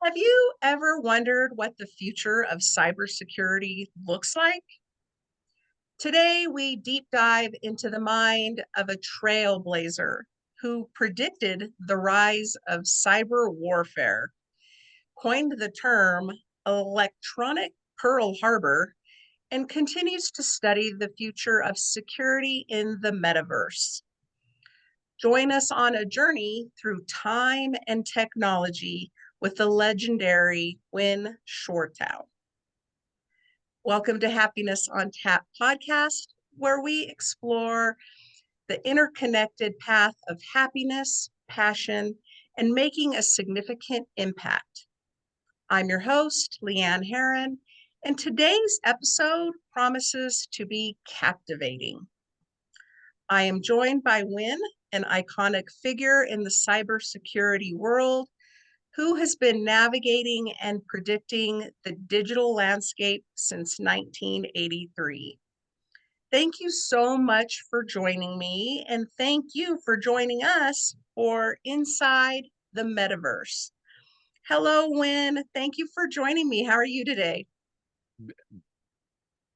Have you ever wondered what the future of cybersecurity looks like? Today, we deep dive into the mind of a trailblazer who predicted the rise of cyber warfare, coined the term electronic Pearl Harbor, and continues to study the future of security in the metaverse. Join us on a journey through time and technology with the legendary Winn Schwartau. Welcome to Happiness on Tap podcast, where we explore the interconnected path of happiness, passion, and making a significant impact. I'm your host, Leanne Herron, and today's episode promises to be captivating. I am joined by Winn, an iconic figure in the cybersecurity world who has been navigating and predicting the digital landscape since 1983. Thank you so much for joining me, and thank you for joining us for Inside the Metaverse. Hello, Winn. Thank you for joining me. How are you today?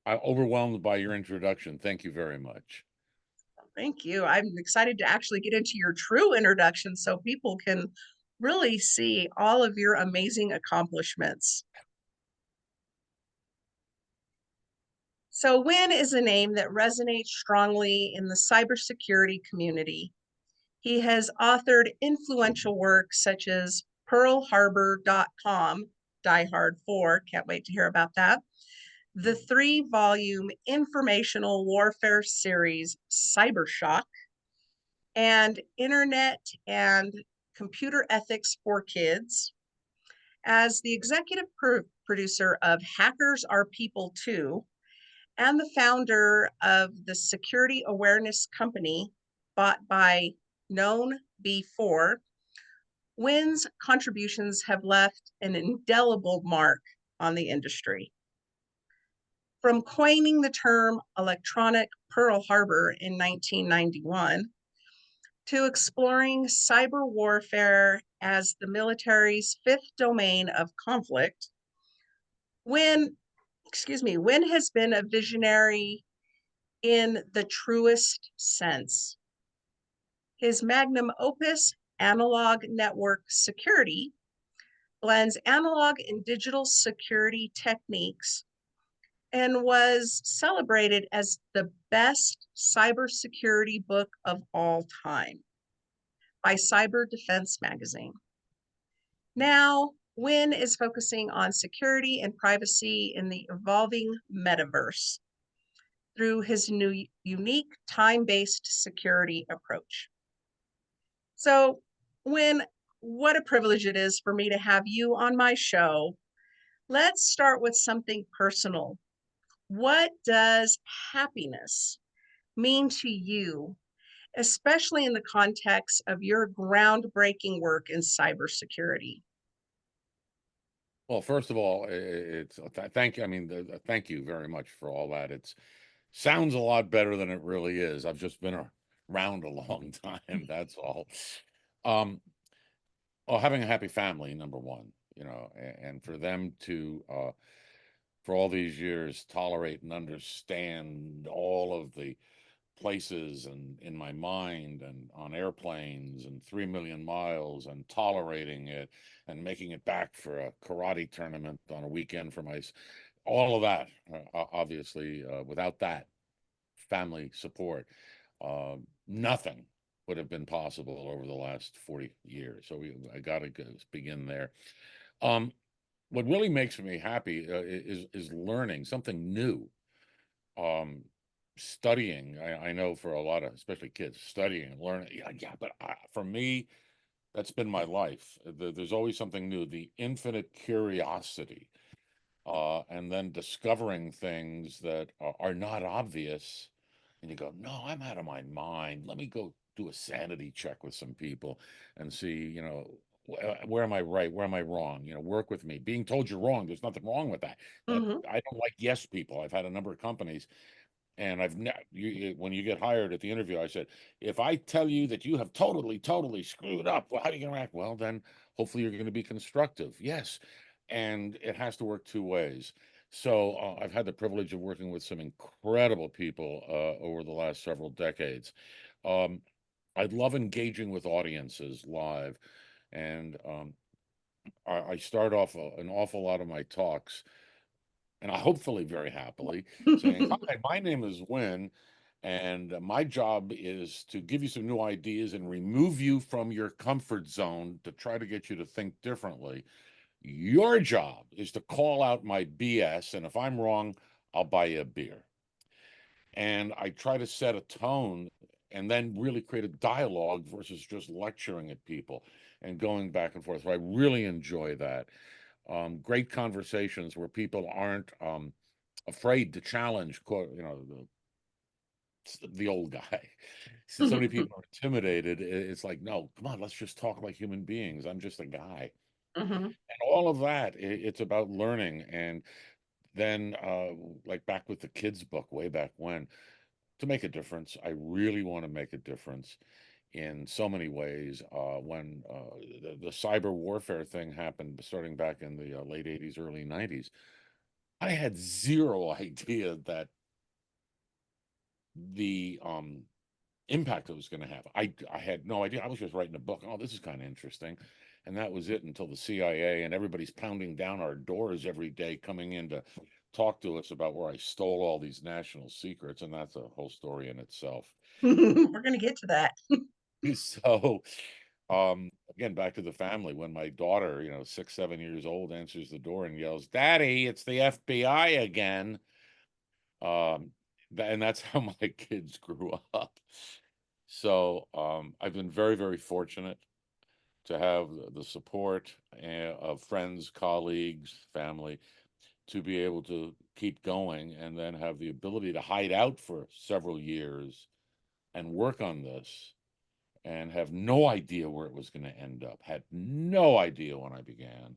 I'm overwhelmed by your introduction. Thank you very much. Thank you. I'm excited to actually get into your true introduction so people can really see all of your amazing accomplishments. So Winn is a name that resonates strongly in the cybersecurity community. He has authored influential works such as pearlharbor.com, Die Hard 4, can't wait to hear about that, the 3-volume informational warfare series CyberShock, and Internet and Computer Ethics for Kids. As the executive producer of Hackers Are People Too, and the founder of the security awareness company bought by Known Before, Winn's contributions have left an indelible mark on the industry. From coining the term electronic Pearl Harbor in 1991 to exploring cyber warfare as the military's fifth domain of conflict, Winn has been a visionary in the truest sense. His magnum opus, Analogue Network Security, blends analog and digital security techniques and was celebrated as the best cybersecurity book of all time by Cyber Defense magazine. Now, Winn is focusing on security and privacy in the evolving metaverse through his new unique time-based security approach. So, Winn, what a privilege it is for me to have you on my show. Let's start with something personal. What does happiness mean to you, especially in the context of your groundbreaking work in cybersecurity? Well, first of all, it's thank you. I mean, thank you very much for all that. It sounds a lot better than it really is. I've just been around a long time. That's all. Um, well, having a happy family, number one, and for them to, for all these years, tolerate and understand all of the places and in my mind and on airplanes and 3 million miles and tolerating it and making it back for a karate tournament on a weekend for my all of that obviously without that family support nothing would have been possible over the last 40 years. So I gotta begin there. um what really makes me happy is learning something new. um Studying, I know for a lot of especially kids, studying and learning, yeah, but for me, that's been my life. There's always something new, the infinite curiosity, and then discovering things that are not obvious, and you go, no, I'm out of my mind, let me go do a sanity check with some people and see, where am I right, where am I wrong, work with me. Being told you're wrong, there's nothing wrong with that. Mhm. I don't like yes people. I've had a number of companies, And when you get hired at the interview, I said, if I tell you that you have totally screwed up, well, how are you going to act? Well, then hopefully you're going to be constructive. Yes. And it has to work two ways. So I've had the privilege of working with some incredible people over the last several decades. Um, I love engaging with audiences live. And I start off an awful lot of my talks, and I hopefully very happily, saying, "Hi, my name is Winn, and my job is to give you some new ideas and remove you from your comfort zone to try to get you to think differently. Your job is to call out my BS, and if I'm wrong, I'll buy you a beer." And I try to set a tone and then really create a dialogue versus just lecturing at people and going back and forth. So I really enjoy that. Great conversations where people aren't afraid to challenge, the old guy. So many people are intimidated. It's like, no, come on, let's just talk like human beings. I'm just a guy. Mhm. And all of that, it's about learning. And then, like back with the kids' book way back when, to make a difference, I really want to make a difference in so many ways. When the cyber warfare thing happened, starting back in the late 80s, early 90s, I had zero idea that the impact it was going to have. I had no idea. I was just writing a book. Oh, this is kind of interesting. And that was it until the CIA and everybody's pounding down our doors every day, coming in to talk to us about where I stole all these national secrets. And that's a whole story in itself. We're gonna get to that. So, again, back to the family. When my daughter, 6, 7 years old, answers the door and yells, "Daddy, it's the FBI again." Um, and that's how my kids grew up. So, I've been very, very fortunate to have the support of friends, colleagues, family to be able to keep going and then have the ability to hide out for several years and work on this and have no idea where it was going to end up. Had no idea when I began.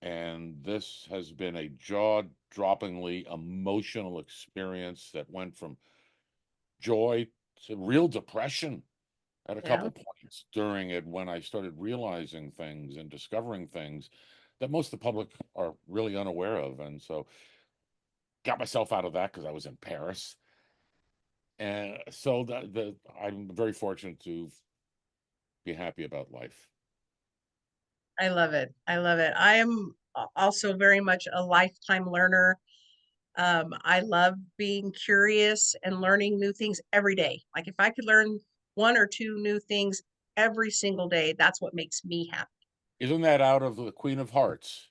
And this has been a jaw-droppingly emotional experience that went from joy to real depression at a Yeah. couple points during it, when I started realizing things and discovering things that most of the public are really unaware of. And so got myself out of that because I was in Paris. And so I'm very fortunate to be happy about life. I love it. I love it. I am also very much a lifetime learner. I love being curious and learning new things every day. Like if I could learn one or two new things every single day, that's what makes me happy. Isn't that out of the Queen of Hearts?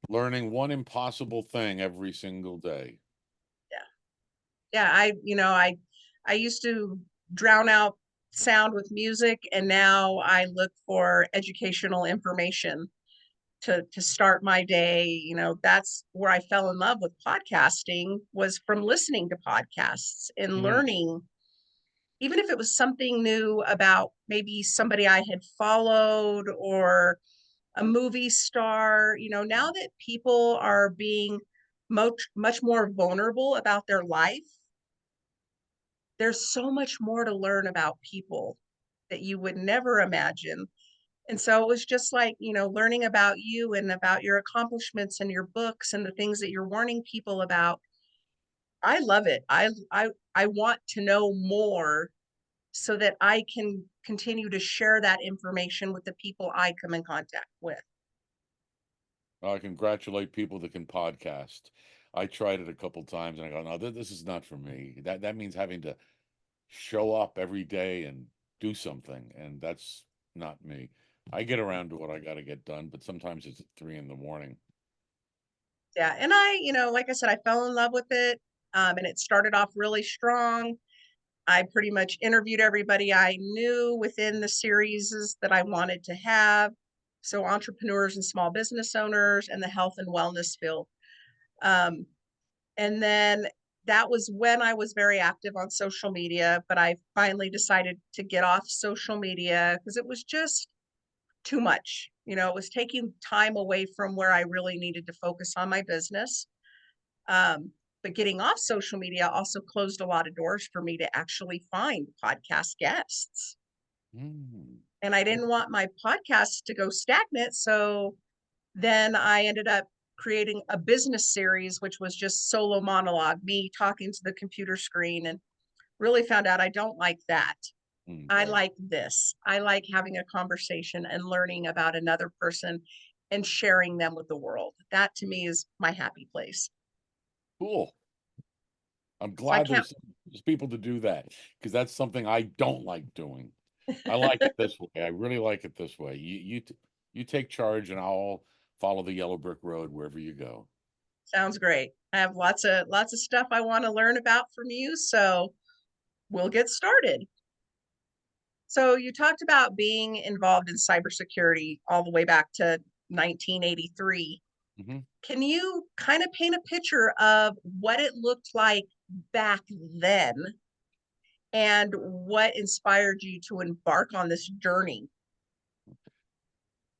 Learning one impossible thing every single day. Yeah. Yeah, I used to drown out sound with music, and now I look for educational information to start my day. That's where I fell in love with podcasting, was from listening to podcasts and Mhm. learning, even if it was something new about maybe somebody I had followed or a movie star. Now that people are being much more vulnerable about their life, there's so much more to learn about people that you would never imagine. And so it was just like, learning about you and about your accomplishments and your books and the things that you're warning people about. I love it. I want to know more so that I can continue to share that information with the people I come in contact with. I congratulate people that can podcast. I tried it a couple times and I go, no, this is not for me. That means having to show up every day and do something, and that's not me. I get around to what I got to get done, but sometimes it's at 3 in the morning. Yeah, and like I said, I fell in love with it, and it started off really strong. I pretty much interviewed everybody I knew within the series that I wanted to have. So entrepreneurs and small business owners and the health and wellness field. Um, and then that was when I was very active on social media, but I finally decided to get off social media because it was just too much. It was taking time away from where I really needed to focus on my business. Um, But getting off social media also closed a lot of doors for me to actually find podcast guests. Mm. And I didn't want my podcast to go stagnant. So then I ended up creating a business series, which was just solo monologue, me talking to the computer screen, and really found out I don't like that. I Right. like this. I like having a conversation and learning about another person and sharing them with the world. That to me is my happy place. Cool. I'm So I glad can't. there's people to do that, because that's something I don't like doing. I like it this way. I really like it this way. You take charge, and I'll follow the yellow brick road wherever you go. Sounds great. I have lots of stuff I want to learn about from you, so we'll get started. So you talked about being involved in cybersecurity all the way back to 1983. Hmm. Can you kind of paint a picture of what it looked like back then and what inspired you to embark on this journey?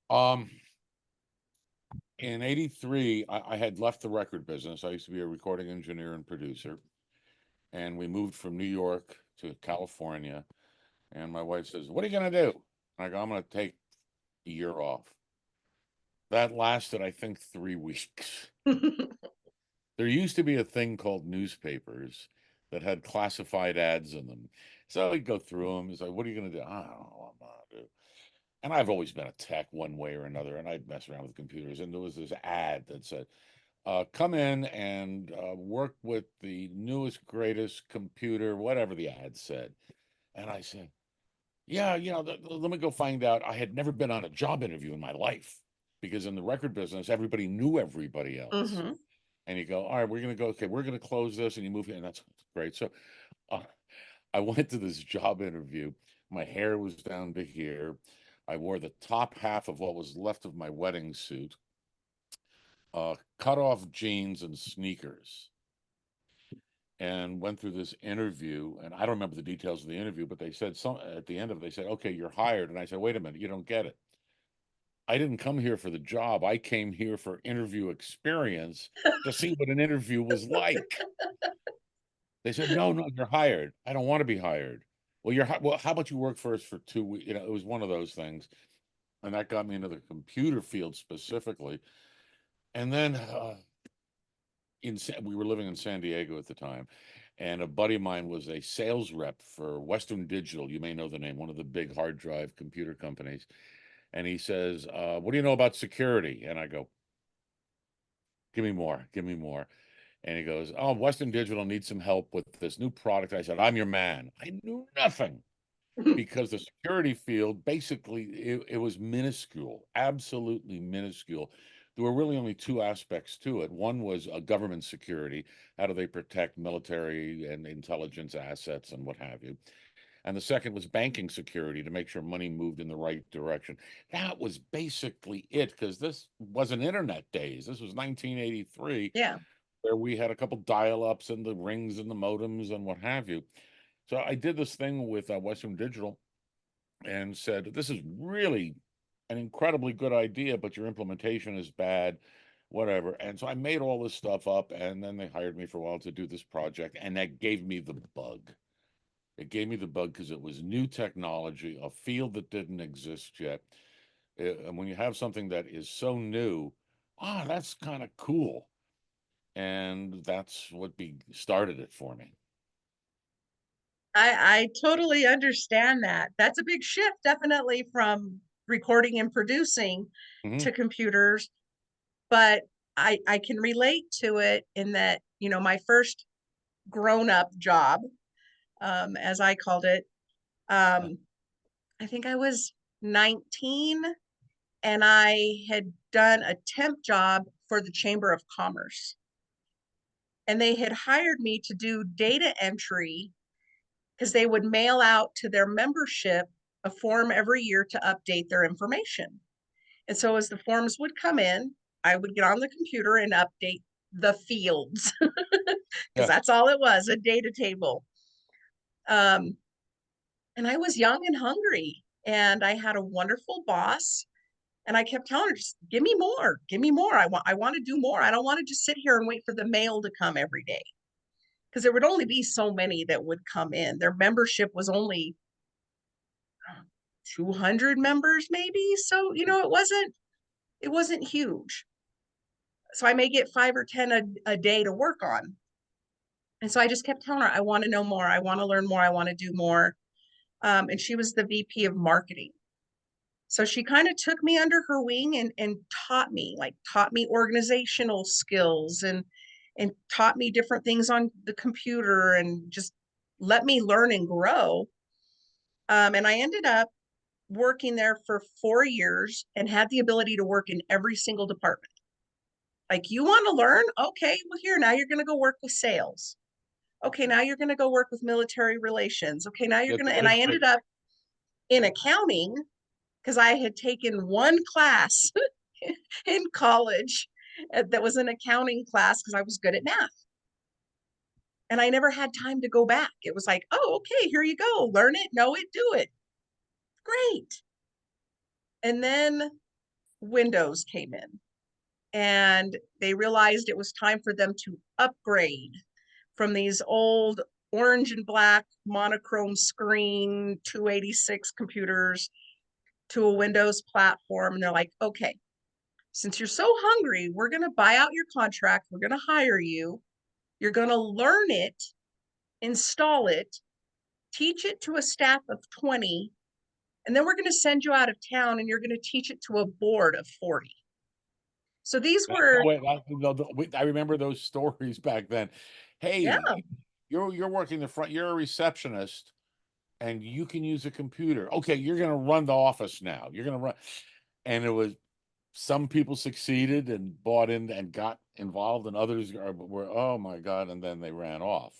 Um, in '83, I had left the record business. I used to be a recording engineer and producer, and we moved from New York to California. And my wife says, "What are you gonna do?" I go, "I'm gonna take a year off." That lasted, I think, 3 weeks. There used to be a thing called newspapers that had classified ads in them. So I'd go through them. He's like, "What are you going to do?" "I don't know what I'm going to do." And I've always been a tech one way or another, and I'd mess around with computers. And there was this ad that said, come in and work with the newest, greatest computer, whatever the ad said. And I said, yeah, let me go find out. I had never been on a job interview in my life, because in the record business, everybody knew everybody else. Hmm. And you go, all right, we're going to go, okay, we're going to close this, and you move in, and that's great. So uh, I went to this job interview. My hair was down to here. I wore the top half of what was left of my wedding suit, cut off jeans and sneakers, and went through this interview. And I don't remember the details of the interview, but they said some at the end of it, they said, okay, you're hired. And I said, wait a minute, you don't get it. I didn't come here for the job. I came here for interview experience, to see what an interview was like. They said, no, no, you're hired. I don't want to be hired. Well, well, how about you work for us for 2 weeks? It was one of those things. And that got me into the computer field specifically. And then we were living in San Diego at the time, and a buddy of mine was a sales rep for Western Digital. You may know the name, one of the big hard drive computer companies. And he says, what do you know about security? And I go, give me more, give me more. And he goes, oh, Western Digital needs some help with this new product. I said, I'm your man. I knew nothing, because the security field, basically, it was minuscule, absolutely minuscule. There were really only two aspects to it. One was government security. How do they protect military and intelligence assets and what have you? And the second was banking security, to make sure money moved in the right direction. That was basically it, because this wasn't internet days. This was 1983, Yeah. where we had a couple dial-ups and the rings and the modems and what have you. So I did this thing with Western Digital, and said, this is really an incredibly good idea, but your implementation is bad, whatever. And so I made all this stuff up, and then they hired me for a while to do this project, and that gave me the bug. It gave me the bug because it was new technology, a field that didn't exist yet. And when you have something that is so new, that's kind of cool. And that's what started it for me. I totally understand that. That's a big shift, definitely from recording and producing Hmm. to computers. But I can relate to it in that, my first grown-up job, as I called it, um, I think I was 19, and I had done a temp job for the Chamber of Commerce. And they had hired me to do data entry because they would mail out to their membership a form every year to update their information. And so as the forms would come in, I would get on the computer and update the fields because Yeah. that's all it was, a data table. Um, and I was young and hungry, and I had a wonderful boss. And I kept telling her, just give me more, give me more. I want to do more. I don't want to just sit here and wait for the mail to come every day. because there would only be so many that would come in. Their membership was only 200 members maybe. So, it wasn't huge. So I may get 5 or 10 a day to work on. And so I just kept telling her, I want to know more. I want to learn more. I want to do more. And she was the VP of marketing. So she kind of took me under her wing and taught me organizational skills and taught me different things on the computer and just let me learn and grow. And I ended up working there for 4 years and had the ability to work in every single department. Like, you want to learn? Okay, well, here, now you're going to go work with sales. Okay, now you're going to go work with military relations. Okay, now you're going to, and I ended up in accounting because I had taken one class in college that was an accounting class because I was good at math. And I never had time to go back. It was like, oh, okay, here you go. Learn it, know it, do it. Great. And then Windows came in and they realized it was time for them to upgrade from these old orange and black monochrome screen 286 computers to a Windows platform. And they're like, okay, since you're so hungry, we're going to buy out your contract. We're going to hire you. You're going to learn it, install it, teach it to a staff of 20, and then we're going to send you out of town and you're going to teach it to a board of 40. So these were, I remember those stories back then. yeah, Hey, you're working the front, you're a receptionist and you can use a computer. Okay, you're going to run the office now. You're going to run. And it was some people succeeded and bought in and got involved, and others were, oh my God, and then they ran off.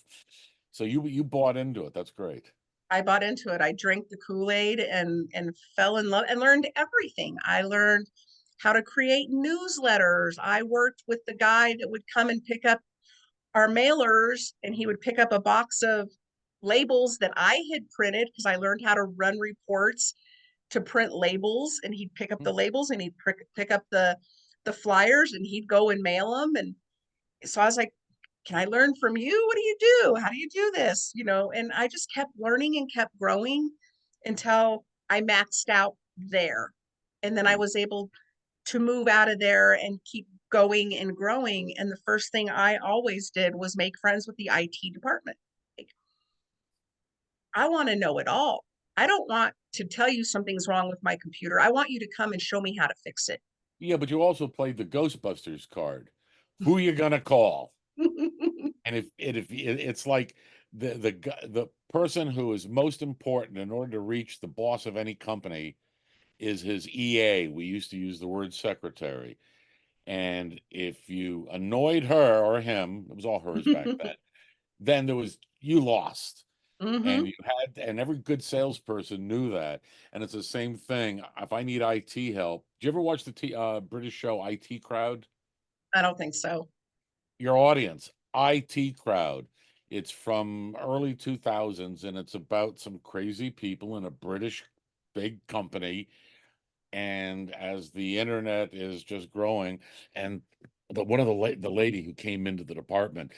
So you bought into it. That's great. I bought into it. I drank the Kool-Aid and fell in love and learned everything. I learned how to create newsletters. I worked with the guy that would come and pick up our mailers, and he would pick up a box of labels that I had printed because I learned how to run reports to print labels, and he'd pick up the labels and he'd pick up the flyers and he'd go and mail them. And so I was like, can I learn from you? What do you do? How do you do this? And I just kept learning and kept growing until I maxed out there. And then I was able to move out of there and keep going and growing. And the first thing I always did was make friends with the IT department. Like, I want to know it all. I don't want to tell you something's wrong with my computer. I want you to come and show me how to fix it. Yeah, but you also played the Ghostbusters card. Who you gonna call? And if it's like the person who is most important in order to reach the boss of any company is his EA. We used to use the word secretary. And if you annoyed her or him, it was all hers back then you lost. And Mm-hmm. and every good salesperson knew that. And it's the same thing. If I need IT help, do you ever watch the British show IT Crowd? I don't think so. Your audience, IT Crowd. It's from early 2000s and it's about some crazy people in a British big company. And as the internet is just growing, and one of the lady who came into the department,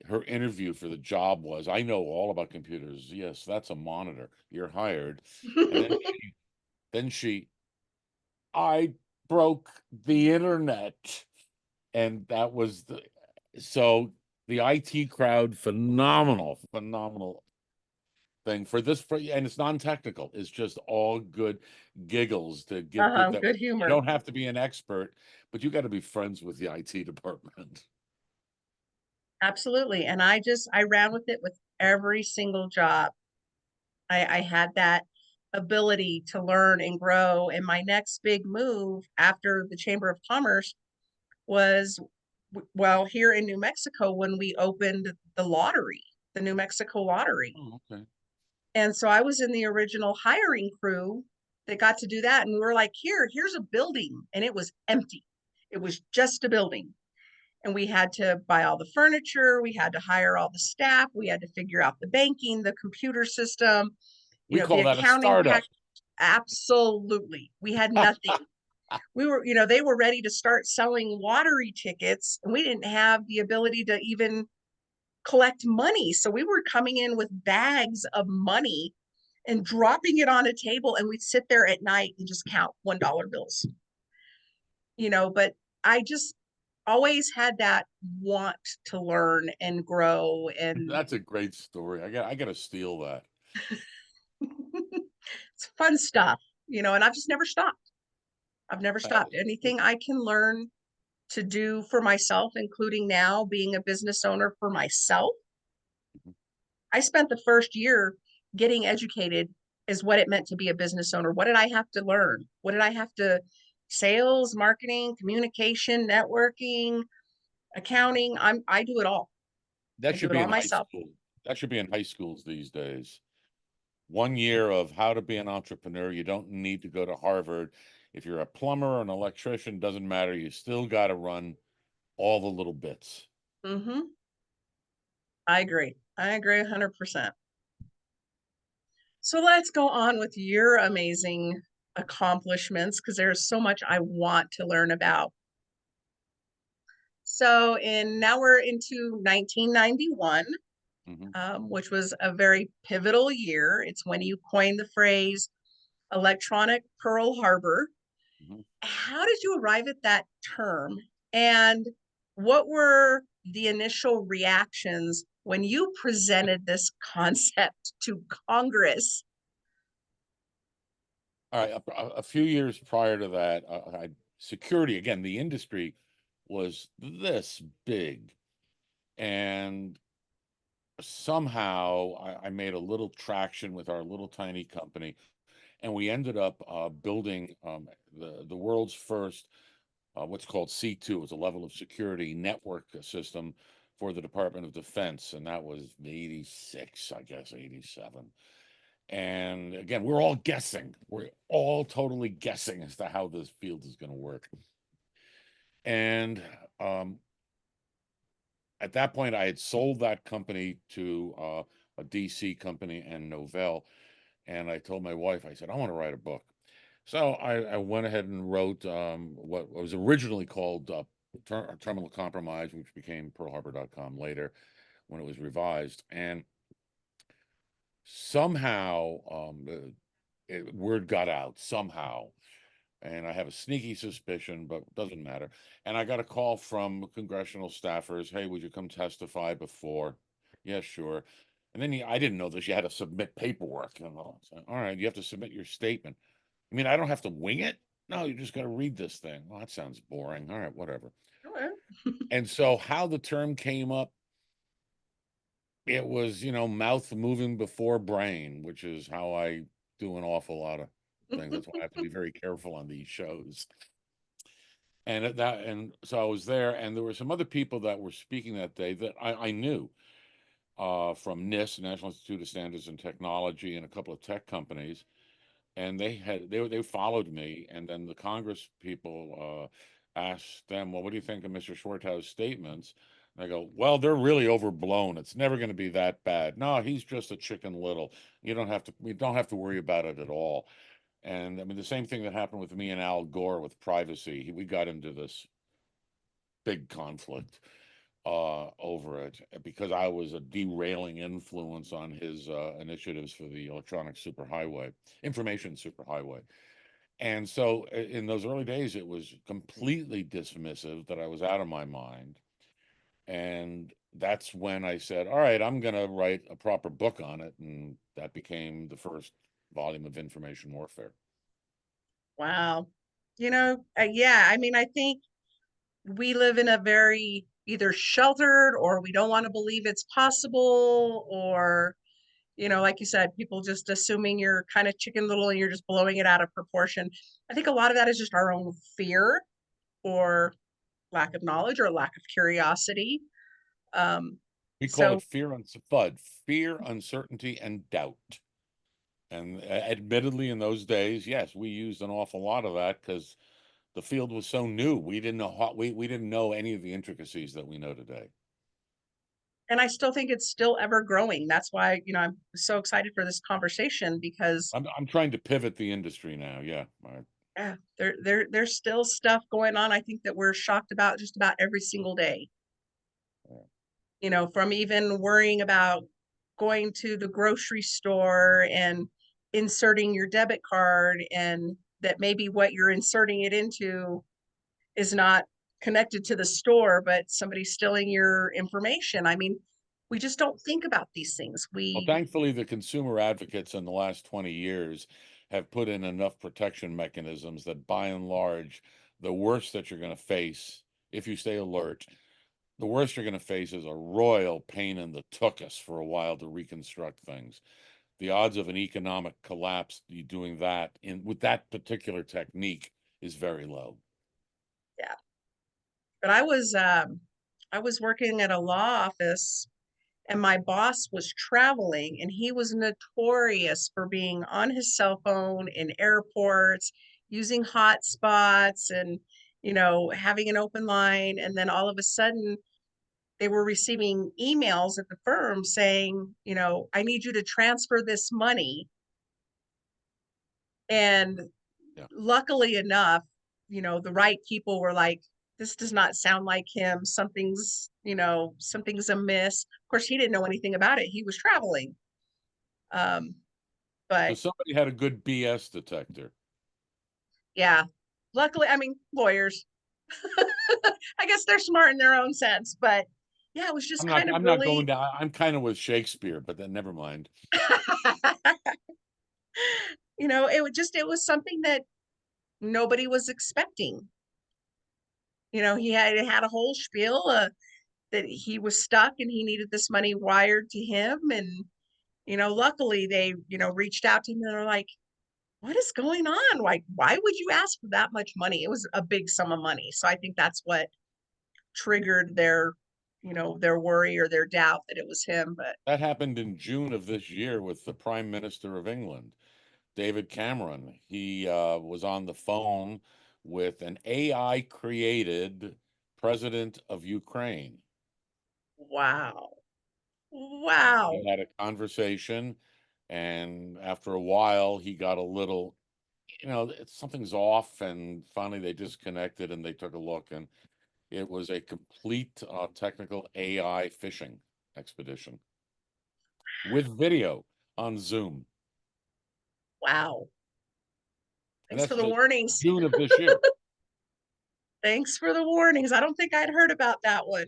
her interview for the job was, I know all about computers. Yes, that's a monitor. You're hired. And then she I broke the internet. And that was so the IT Crowd, phenomenal thing and it's non-technical. It's just all good giggles to give people that Good you humor. don't have to be an expert, but you got to be friends with the IT department. Absolutely. And I ran with it with every single job. I had that ability to learn and grow. And my next big move after the Chamber of Commerce was, well, here in New Mexico when we opened the lottery, the New Mexico lottery. Oh, okay. And so I was in the original hiring crew that got to do that. And we were like, here's a building. And it was empty. It was just a building. And we had to buy all the furniture. We had to hire all the staff. We had to figure out the banking, the computer system, We the call that a accounting startup. pack. Absolutely. We had nothing. We were, they were ready to start selling lottery tickets, and we didn't have the ability to even collect money. So we were coming in with bags of money and dropping it on a table, and we'd sit there at night and just count $1 bills. But I just always had that want to learn and grow, and That's a great story. I gotta steal that. it's fun stuff, and I've just never stopped. I've never Uh, stopped. Anything I can learn to do for myself, including now being a business owner for myself. I spent the first year getting educated is what it meant to be a business owner. What did I have to learn? What did I have to sales, marketing, communication, networking, accounting? I do it all. that I do should it be all in high myself. school. That should be in high schools these days. 1 year of how to be an entrepreneur. You don't need to go to Harvard. If you're a plumber or an electrician, doesn't matter. You still got to run all the little bits. Hmm. I agree. I agree 100%. So let's go on with your amazing accomplishments because there's so much I want to learn about. So now we're into 1991, Hmm. which was a very pivotal year. It's when you coined the phrase electronic Pearl Harbor. Hmm. How did you arrive at that term? And what were the initial reactions when you presented this concept to Congress? All right. A few years prior to that, security, again, the industry was this big. And somehow I made a little traction with our little tiny company. And we ended up building the world's first what's called C2. It was a level of security network system for the Department of Defense, and that was 86, I guess, 87. And again, we're all guessing. We're all totally guessing as to how this field is going to work. And um, at that point, I had sold that company to a DC company and Novell. And I told my wife, I said, I want to write a book. So I went ahead and wrote what was originally called Terminal Compromise, which became PearlHarbor.com later when it was revised. And somehow word got out somehow. And I have a sneaky suspicion, but it doesn't matter. And I got a call from congressional staffers. Hey, would you come testify before? Yeah, sure. And then I didn't know this. You had to submit paperwork. And all right, you have to submit your statement. I mean, I don't have to wing it. No, you just got to read this thing. Well, that sounds boring. All right, whatever. Okay. And so, how the term came up, it was, mouth moving before brain, which is how I do an awful lot of things. That's why I have to be very careful on these shows. And so I was there, and there were some other people that were speaking that day that I knew from NIST, National Institute of Standards and Technology, and a couple of tech companies. And they followed me, and then the Congress people asked them, well, what do you think of Mr. Schwartau's statements? And I go, well, they're really overblown. It's never going to be that bad. No, he's just a chicken little. We don't have to worry about it at all. And I mean, the same thing that happened with me and Al Gore with privacy. We got into this big conflict over it because I was a derailing influence on his initiatives for the electronic superhighway, information superhighway. And so in those early days, it was completely dismissive that I was out of my mind. And that's when I said, all right, I'm going to write a proper book on it. And that became the first volume of Information Warfare. Wow. Yeah, I mean, I think we live in a very either sheltered or we don't want to believe it's possible, or, like you said, people just assuming you're kind of chicken little and you're just blowing it out of proportion. I think a lot of that is just our own fear or lack of knowledge or lack of curiosity. Um, We call so it FUD, fear, uncertainty, and doubt. And admittedly, in those days, yes, we used an awful lot of that because the field was so new. We didn't know we didn't know any of the intricacies that we know today. and I still think it's still ever growing. That's why, I'm so excited for this conversation because I'm trying to pivot the industry now. Yeah. yeah, there's still stuff going on. I think that we're shocked about just about every single day. Yeah. from even worrying about going to the grocery store and inserting your debit card, and that maybe what you're inserting it into is not connected to the store, but somebody's stealing your information. I mean, we just don't think about these things. Well, We, thankfully, the consumer advocates in the last 20 years have put in enough protection mechanisms that by and large, the worst that you're going to face, if you stay alert, the worst you're going to face is a royal pain in the tuchus for a while to reconstruct things. The odds of an economic collapse doing that with that particular technique is very low. yeah. But I was working at a law office, and my boss was traveling, and he was notorious for being on his cell phone in airports, using hotspots, and having an open line. And then all of a sudden they were receiving emails at the firm saying, I need you to transfer this money. And Yeah. luckily enough, the right people were like, this does not sound like him. Something's amiss. Of course, he didn't know anything about it. He was traveling. Um, So but somebody had a good BS detector. yeah, luckily, I mean, lawyers, I guess they're smart in their own sense, but yeah, it was just kind of I'm not going really, down. I'm kind of with Shakespeare, but then never mind. it was something that nobody was expecting. He had a whole spiel that he was stuck and he needed this money wired to him. And, luckily they, reached out to him and they're like, what is going on? Like, why would you ask for that much money? It was a big sum of money. So I think that's what triggered their worry or their doubt that it was him. But That happened in June of this year with the Prime Minister of England, David Cameron. He was on the phone with an AI created president of Ukraine. wow. And Wow. he had a conversation, and after a while, he got a little, something's off, and finally they disconnected and they took a look, and it was a complete technical AI phishing expedition with video on Zoom. Wow. And Thanks that's for the just warnings. June of this year. Thanks for the warnings. I don't think I'd heard about that one.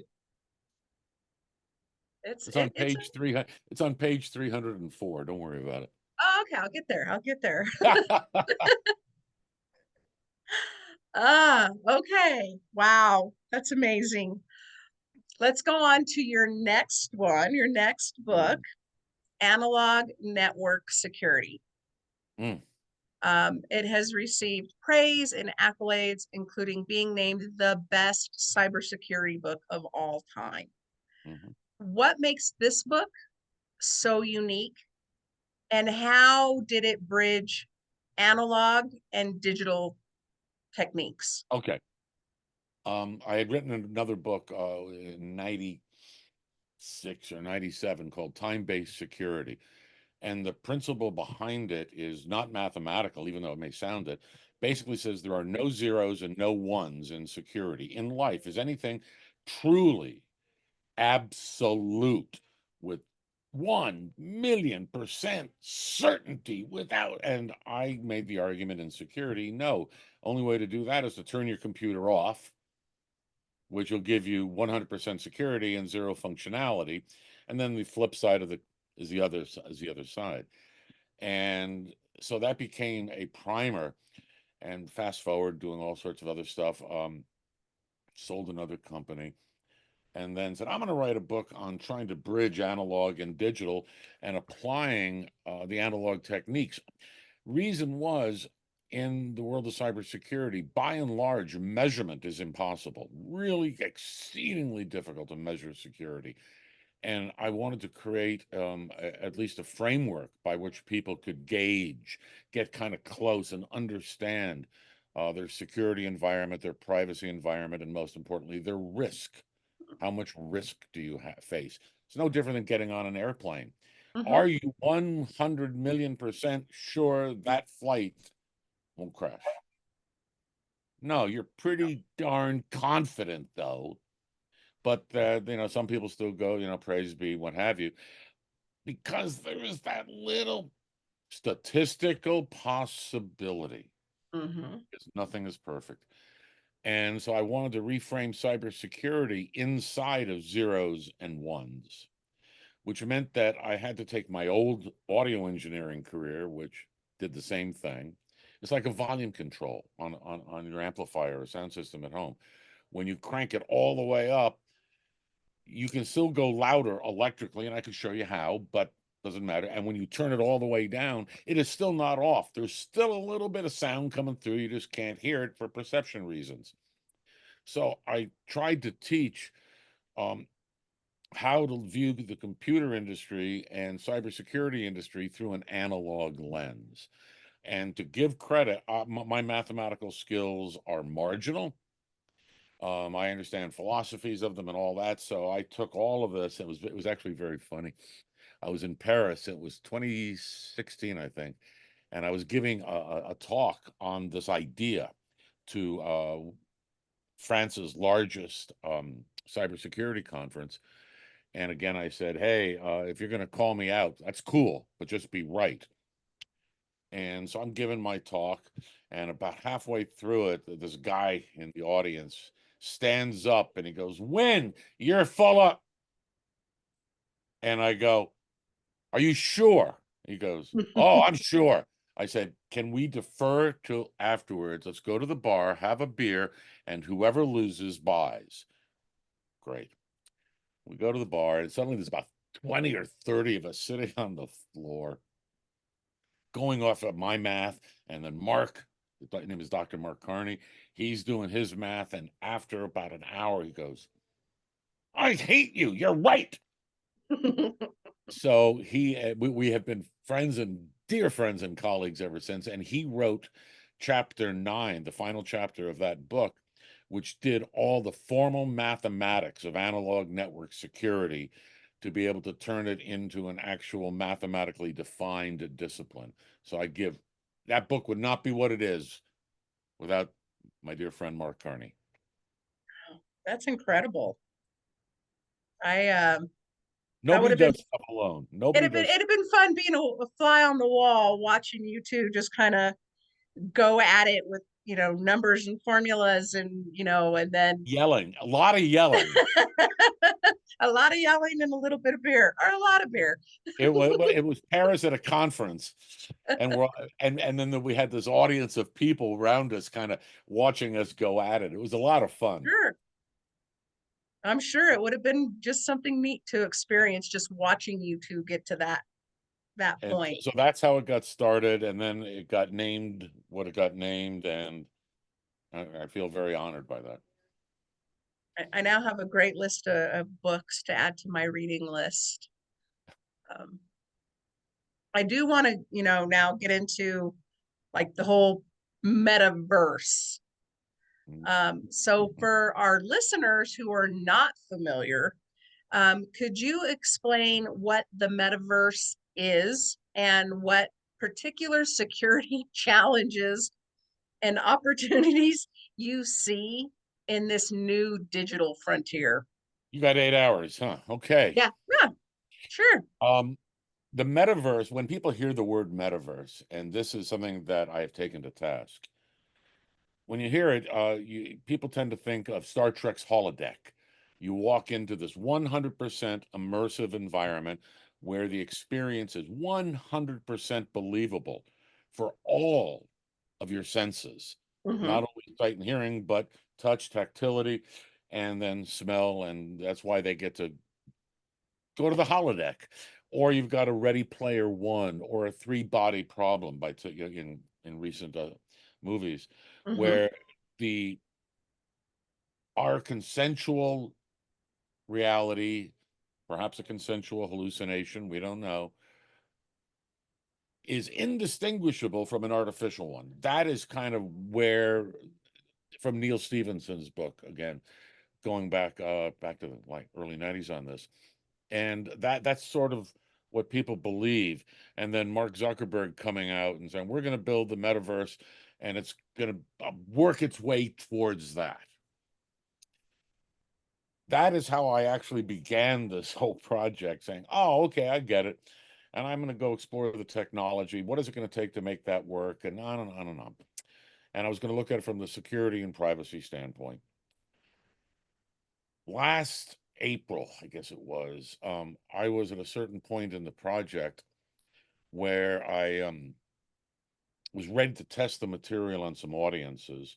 It's It's on it, it's page 300. It's on page 304. Don't worry about oh, okay, I'll get there. I'll get there. it. Okay. Wow. That's amazing. Let's go on to your next one, your next book, Mm, Analogue Network Security. mm, It has received praise and accolades, including being named the best cybersecurity book of all time. mhm. What makes this book so unique, and how did it bridge analog and digital techniques? Okay. I had written another book in 96 or 97 called Time-Based Security. And the principle behind it is not mathematical, even though it may sound it. Basically says there are no zeros and no ones in security. In life, is anything truly absolute with 1,000,000% certainty without, and I made the argument in security, no, only way to do that is to turn your computer off, which will give you 100% security and zero functionality. And then the flip side of the is the other side. And so that became a primer. And fast forward, doing all sorts of other stuff, sold another company, and then said, I'm going to write a book on trying to bridge analog and digital and applying the analog techniques. Reason was, in the world of cybersecurity, by and large, measurement is impossible, really exceedingly difficult to measure security. And I wanted to create at least a framework by which people could gauge, get kind of close and understand their security environment, their privacy environment, and most importantly, their risk. How much risk do you face? It's no different than getting on an airplane. Mhm. Are you 100,000,000% sure that flight won't crash? No, you're pretty darn confident, though, but some people still go, praise be, what have you, because there is that little statistical possibility, because nothing is perfect. And so I wanted to reframe cybersecurity inside of zeros and ones, which meant that I had to take my old audio engineering career, which did the same thing. It's like a volume control on your amplifier or sound system at home. When you crank it all the way up, you can still go louder electrically, and I can show you how, but doesn't matter. And when you turn it all the way down, it is still not off. There's still a little bit of sound coming through. You just can't hear it for perception reasons. So I tried to teach how to view the computer industry and cybersecurity industry through an analog lens. And to give credit, my mathematical skills are marginal. I understand philosophies of them and all that. So I took all of this. It was actually very funny. I was in Paris. It was 2016, I think, and I was giving a talk on this idea to France's largest cybersecurity conference. And again, I said, hey, if you're going to call me out, that's cool, but just be right. And so I'm giving my talk, and about halfway through it, this guy in the audience stands up and he goes, Winn, you're full of. And I go, are you sure? He goes, oh, I'm sure. I said, can we defer till afterwards? Let's go to the bar, have a beer, and whoever loses buys. Great. We go to the bar, and suddenly there's about 20 or 30 of us sitting on the floor, going off of my math. And then Mark, his name is Dr. Mark Carney, he's doing his math. And after about an hour, he goes, I hate you. You're right. So we have been friends and dear friends and colleagues ever since. And he wrote chapter 9, the final chapter of that book, which did all the formal mathematics of analog network security to be able to turn it into an actual mathematically defined discipline. So that book would not be what it is without my dear friend Mark Carney. That's incredible. I I would Nobody have been does stuff alone. it'd Nobody have been does. it'd have been fun being a fly on the wall watching you two just kind of go at it with, numbers and formulas and then Yelling, a lot of yelling. a lot of yelling and a little bit of beer or a lot of beer. It was Paris at a conference, and then we had this audience of people around us, kind of watching us go at it. It was a lot of fun. Sure. I'm sure it would have been just something neat to experience just watching you two get to that And point. so that's how it got started, and then it got named what it got named, and I feel very honored by that. I now have a great list of books to add to my reading list. Um, I do want to, now get into like the whole metaverse. Mm. So for our listeners who are not familiar, could you explain what the metaverse is and what particular security challenges and opportunities you see in this new digital frontier? You got 8 hours, huh? Okay. Yeah, yeah, sure. The metaverse, when people hear the word metaverse, and this is something that I have taken to task, when you hear it, people tend to think of Star Trek's holodeck. You walk into this 100% immersive environment where the experience is 100% believable for all of your senses, Mm-hmm. not only sight and hearing, but touch, tactility, and then smell. And that's why they get to go to the holodeck. Or you've got a Ready Player One or a Three Body Problem in recent movies, Mm-hmm. where the our consensual reality, perhaps a consensual hallucination, we don't know, is indistinguishable from an artificial one. That is kind of where, from Neil Stephenson's book, again, going back to the early 90s on this. And that's sort of what people believe. And then Mark Zuckerberg coming out and saying, we're going to build the metaverse, and it's going to work its way towards that. that is how I actually began this whole project, saying, oh, okay, I get it. And I'm going to go explore the technology. What is it going to take to make that work? And on and on and on. And I was going to look at it from the security and privacy standpoint. Last April, I guess it was, I was at a certain point in the project where I was ready to test the material on some audiences.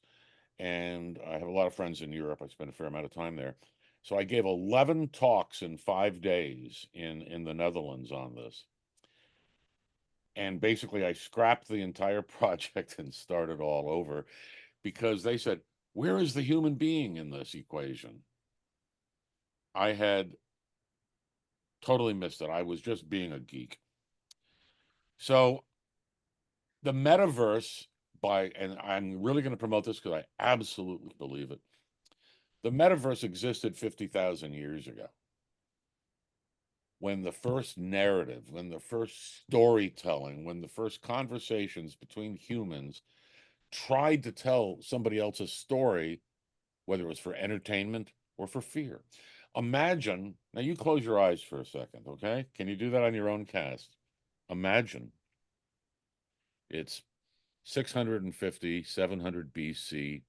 And I have a lot of friends in Europe. I spent a fair amount of time there. So I gave 11 talks in 5 days in the Netherlands on this. And basically, I scrapped the entire project and started all over because they said, where is the human being in this equation? I had totally missed it. I was just being a geek. So the metaverse, and I'm really going to promote this because I absolutely believe it. The metaverse existed 50,000 years ago when the first narrative, when the first storytelling, when the first conversations between humans tried to tell somebody else's story, whether it was for entertainment or for fear. Imagine, now you close your eyes for a second, okay? Can you do that on your own cast? Imagine it's 650, 700 BC.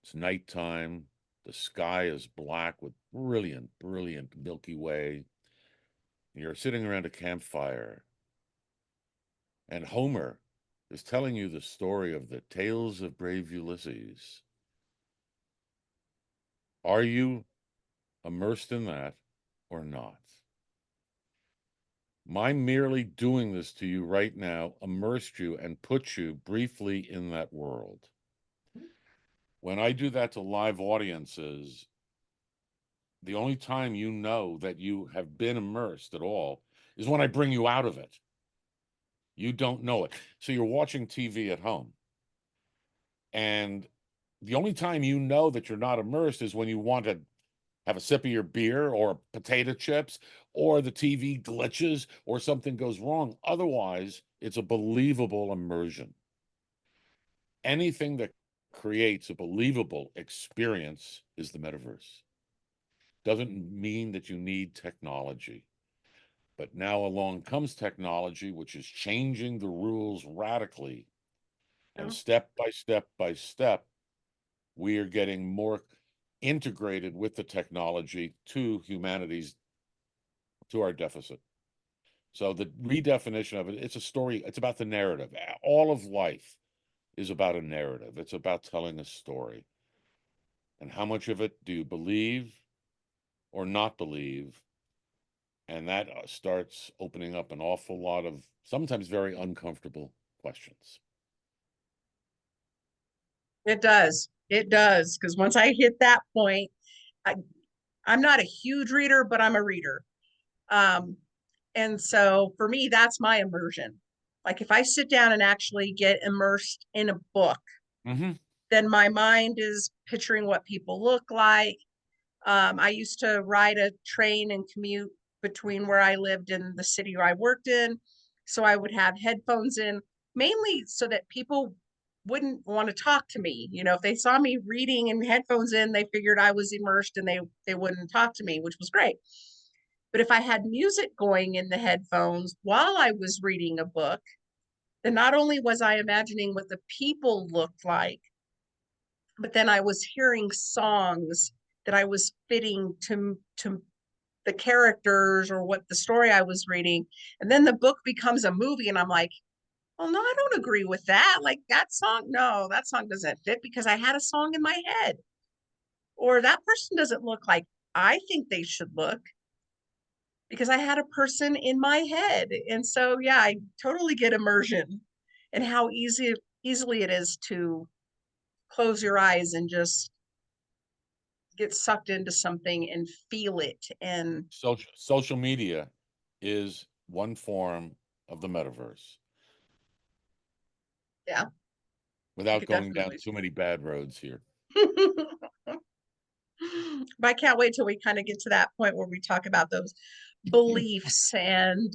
It's nighttime. The sky is black with brilliant, brilliant Milky Way. You're sitting around a campfire, and Homer is telling you the story of the tales of brave Ulysses. Are you immersed in that or not? My merely doing this to you right now immersed you and put you briefly in that world. When I do that to live audiences, the only time you know that you have been immersed at all is when I bring you out of it. You don't know it. So you're watching TV at home. And the only time you know that you're not immersed is when you want to have a sip of your beer or potato chips or the TV glitches or something goes wrong. Otherwise, it's a believable immersion. Anything that creates a believable experience is the metaverse. Doesn't mean that you need technology. But now along comes technology, which is changing the rules radically. And Yeah. step by step by step, we are getting more integrated with the technology to humanity's, to our deficit. So the redefinition of it, it's a story, it's about the narrative. All of life is about a narrative. It's about telling a story. And how much of it do you believe or not believe? And that starts opening up an awful lot of sometimes very uncomfortable questions. It does. It does. Because once I hit that point, I, I'm not a huge reader, but I'm a reader. Um, and so for me, that's my immersion. Like if I sit down and actually get immersed in a book, Mm-hmm. then my mind is picturing what people look like. I used to ride a train and commute between where I lived and the city where I worked in. So I would have headphones in, mainly so that people wouldn't want to talk to me. You know, if they saw me reading and headphones in, they figured I was immersed and they wouldn't talk to me, which was great. But if I had music going in the headphones while I was reading a book, then not only was I imagining what the people looked like, but then I was hearing songs that I was fitting to the characters or what the story I was reading. And then the book becomes a movie, and I'm like, well, no, I don't agree with that. Like that song, no, that song doesn't fit because I had a song in my head. Or that person doesn't look like I think they should look because I had a person in my head. And so yeah, I totally get immersion and how easily it is to close your eyes and just get sucked into something and feel it. And Social media is one form of the metaverse yeah, I without could going down definitely too see many bad roads here. it. But I can't wait till we kind of get to that point where we talk about those beliefs and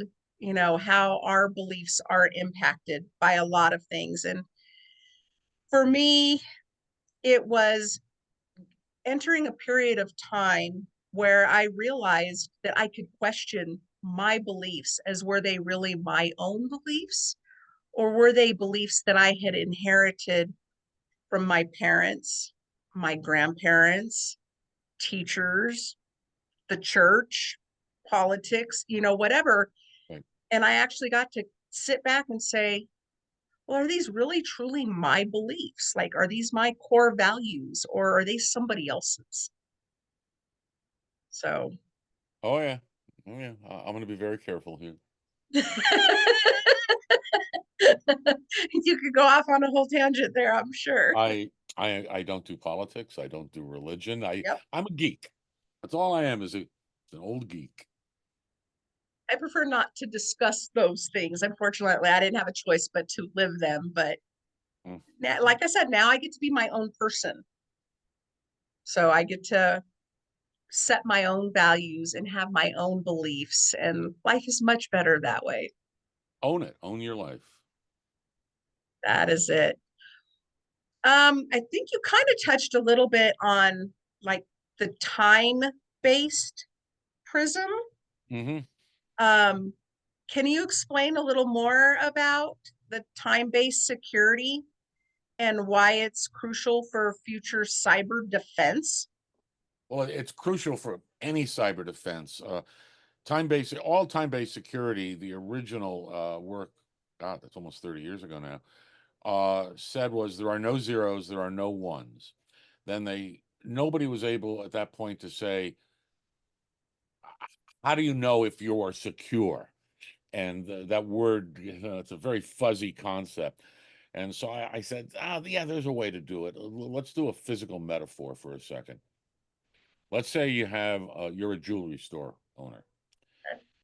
how our beliefs are impacted by a lot of things. And for me, it was entering a period of time where I realized that I could question my beliefs as were they really my own beliefs, or were they beliefs that I had inherited from my parents, my grandparents, teachers, the church, politics, whatever. Right. And I actually got to sit back and say, well, are these really truly my beliefs? Like, are these my core values or are they somebody else's? So Oh yeah. Oh yeah. I'm going to be very careful here. you could go off on a whole tangent there, I'm sure. I don't do politics. I don't do religion. Yep. I'm a geek. That's all I am, is an old geek. I prefer not to discuss those things. Unfortunately, I didn't have a choice but to live them. But Mm, now, mm. like I said, now I get to be my own person. So I get to set my own values and have my own beliefs. And life is much better that way. Own it. Own your life. That is it. I think you kind of touched a little bit on like the time-based prism. Hmm. Um, can you explain a little more about the time-based security and why it's crucial for future cyber defense? Well, it's crucial for any cyber defense. All time-based security, the original work, God, that's almost 30 years ago now, said was there are no zeros, there are no ones. Then nobody was able at that point to say, how do you know if you are secure? And that word, it's a very fuzzy concept. And so I said, yeah, there's a way to do it. Let's do a physical metaphor for a second. Let's say you're a jewelry store owner,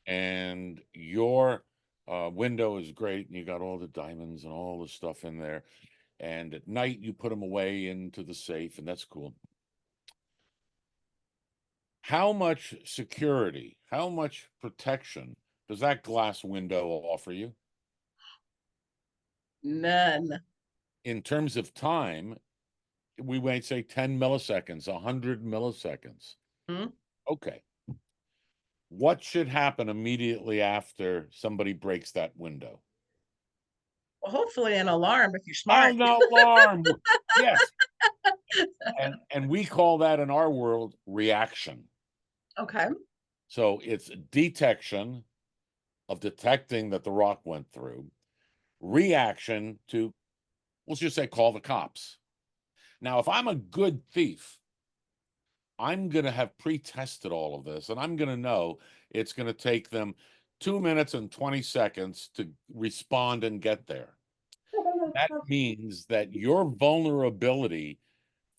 and your window is great, and you got all the diamonds and all the stuff in there. And at night, you put them away into the safe, and that's cool. How much security, how much protection does that glass window offer you? None. In terms of time, we might say 10 milliseconds, 100 milliseconds. Hmm? Okay. What should happen immediately after somebody breaks that window? Well, hopefully an alarm if you're smart. An alarm. Yes. And we call that in our world reaction. Okay. So it's detection of detecting that the rock went through, reaction to, let's just say, call the cops. Now, if I'm a good thief, I'm going to have pre-tested all of this, and I'm going to know it's going to take them 2 minutes and 20 seconds to respond and get there. That means that your vulnerability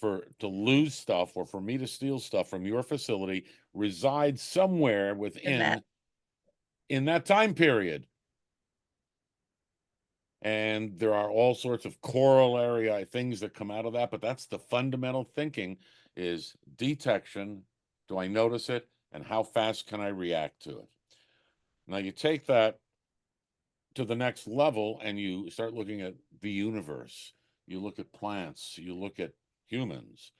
to lose stuff or for me to steal stuff from your facility resides somewhere In that. within in that time period. And there are all sorts of corollary things that come out of that, but that's the fundamental thinking: is detection. Do I notice it? And how fast can I react to it? Now you take that to the next level and you start looking at the universe. You look at plants, you look at humans.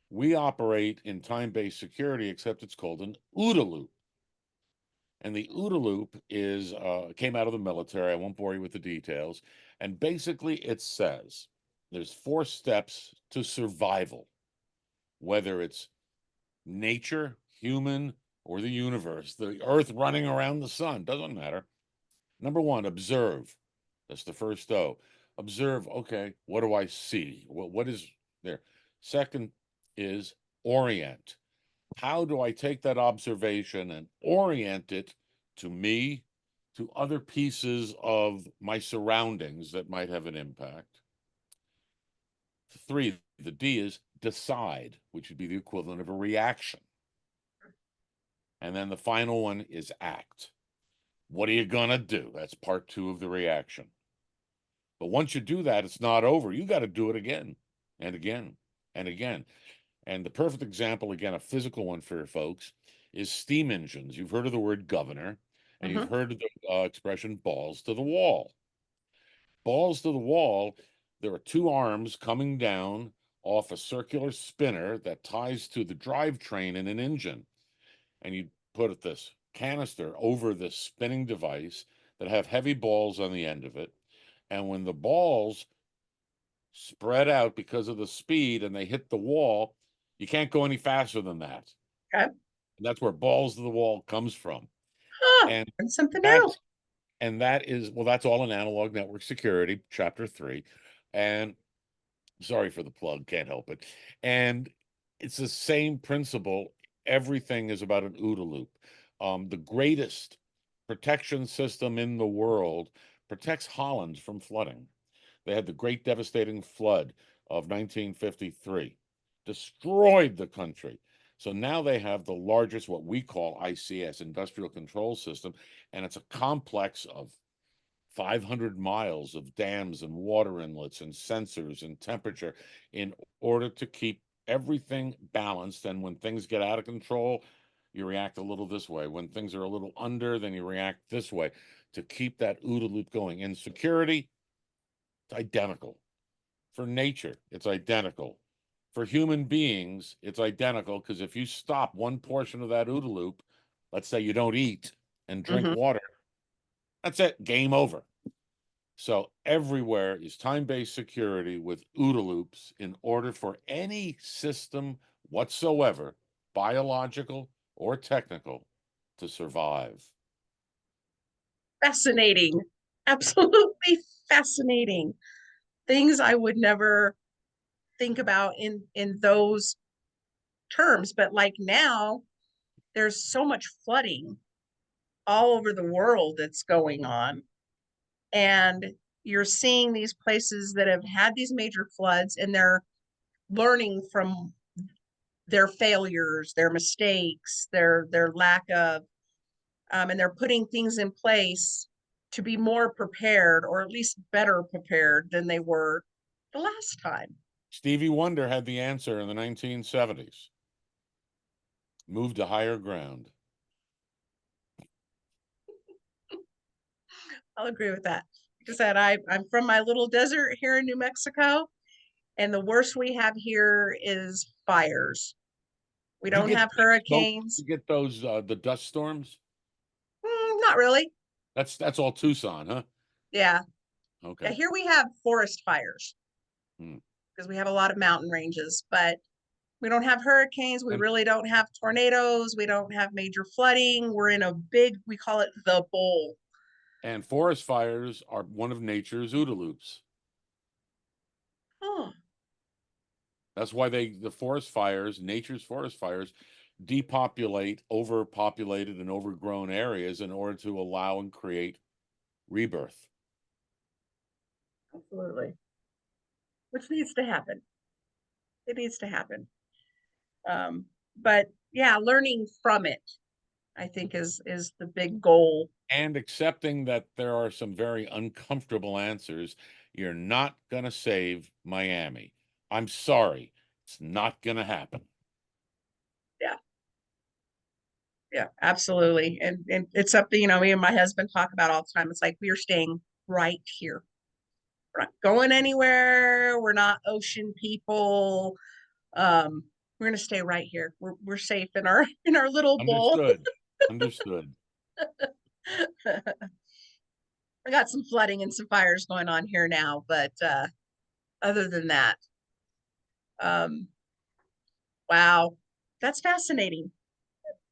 We operate in time-based security, except it's called an OODA loop. And the OODA loop came out of the military. I won't bore you with the details. And basically, it says there's 4 steps to survival, whether it's nature, human, or the universe, the earth running around the sun, doesn't matter. Number one, observe. That's the first O. Observe, okay, what do I see? What is there? Second is orient. How do I take that observation and orient it to me, to other pieces of my surroundings that might have an impact? 3, the D is decide, which would be the equivalent of a reaction. And then the final one is act. What are you going to do? That's part 2 of the reaction. But once you do that, it's not over. You got to do it again and again and again. And the perfect example, again, a physical one for folks, is steam engines. You've heard of the word governor, and you've Hmm. heard of the expression balls to the wall. Balls to the wall, there are 2 arms coming down off a circular spinner that ties to the drivetrain in an engine. and you put this canister over this spinning device that have heavy balls on the end of it. And when the balls spread out because of the speed and they hit the wall, you can't go any faster than that. Okay. And that's where balls to the wall comes from. Huh, And learned something new. that's that is, well, that's all in Analog Network Security, chapter 3. And sorry for the plug, can't help it. And it's the same principle. Everything is about an OODA loop. The greatest protection system in the world protects Holland from flooding. They had the great devastating flood of 1953, destroyed the country. So now they have the largest, what we call ICS, industrial control system, and it's a complex of 500 miles of dams and water inlets and sensors and temperature in order to keep everything balanced. And when things get out of control, you react a little this way. When things are a little under, then you react this way to keep that OODA loop going. In security, it's identical. For nature, it's identical. For human beings, it's identical, because if you stop one portion of that OODA loop, let's say you don't eat and drink Hmm. water, that's it, game over. So everywhere is time-based security with OODA loops in order for any system whatsoever, biological or technical, to survive. Fascinating. Absolutely fascinating. Things I would never think about in those terms. But like now, there's so much flooding all over the world that's going on. And you're seeing these places that have had these major floods, and they're learning from their failures, their mistakes, their lack of, and they're putting things in place to be more prepared, or at least better prepared than they were the last time. Stevie Wonder had the answer in the 1970s. Move to higher ground. I'll agree with that. Like I said, I'm from my little desert here in New Mexico, and the worst we have here is fires. We You don't get have smoke, hurricanes. you get those the dust storms. Not really. That's all Tucson, huh? Yeah. Yeah, Okay. here we have forest fires Hmm. because we have a lot of mountain ranges, but we don't have hurricanes. We And really don't have tornadoes. We don't have major flooding. We're in a big, we call it the bowl. and forest fires are one of nature's OODA loops. Oh, That's why the forest fires, nature's forest fires, depopulate overpopulated and overgrown areas in order to allow and create rebirth. absolutely. Which needs to happen. It needs to happen. Um, but yeah, learning from it, I think is the big goal. And accepting that there are some very uncomfortable answers. You're not going to save Miami. I'm sorry. It's not going to happen. Yeah, yeah, absolutely. And it's something, me and my husband talk about all the time. It's like we are staying right here. We're not going anywhere. We're not ocean people. Um, we're gonna stay right here. We're safe in our little bowl. Understood. Understood. I got some flooding and some fires going on here now, but other than that, um, wow, that's fascinating.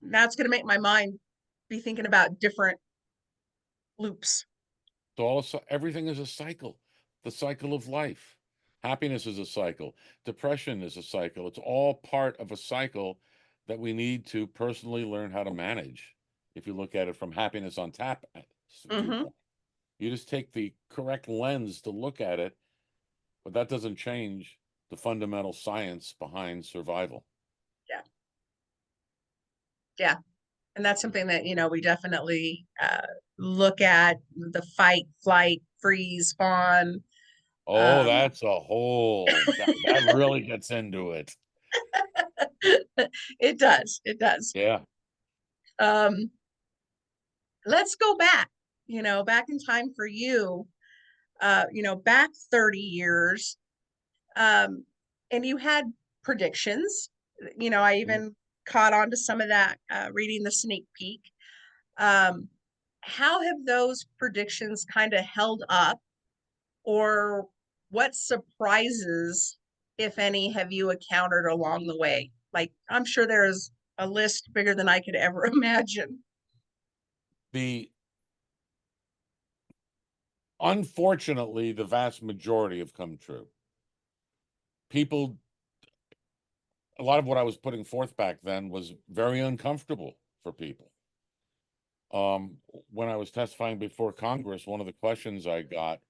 That's gonna make my mind be thinking about different loops. So also everything is a cycle, the cycle of life. Happiness is a cycle. Depression is a cycle. It's all part of a cycle that we need to personally learn how to manage. If you look at it from happiness on tap Mm-hmm. viewpoint, you just take the correct lens to look at it, but that doesn't change the fundamental science behind survival. Yeah, yeah, and that's something that we definitely look at: the fight, flight, freeze, fawn. Oh, Um, that's a whole that really gets into it. it does. It does. Yeah. Um, let's go back. Back in time for you. Back 30 years. Um, and you had predictions. I Mhm. even caught on to some of that reading the sneak peek. How have those predictions kind of held up, or what surprises, if any, have you encountered along the way? Like, I'm sure there's a list bigger than I could ever imagine. Unfortunately, the vast majority have come true. People, a lot of what I was putting forth back then was very uncomfortable for people. When I was testifying before Congress, one of the questions I got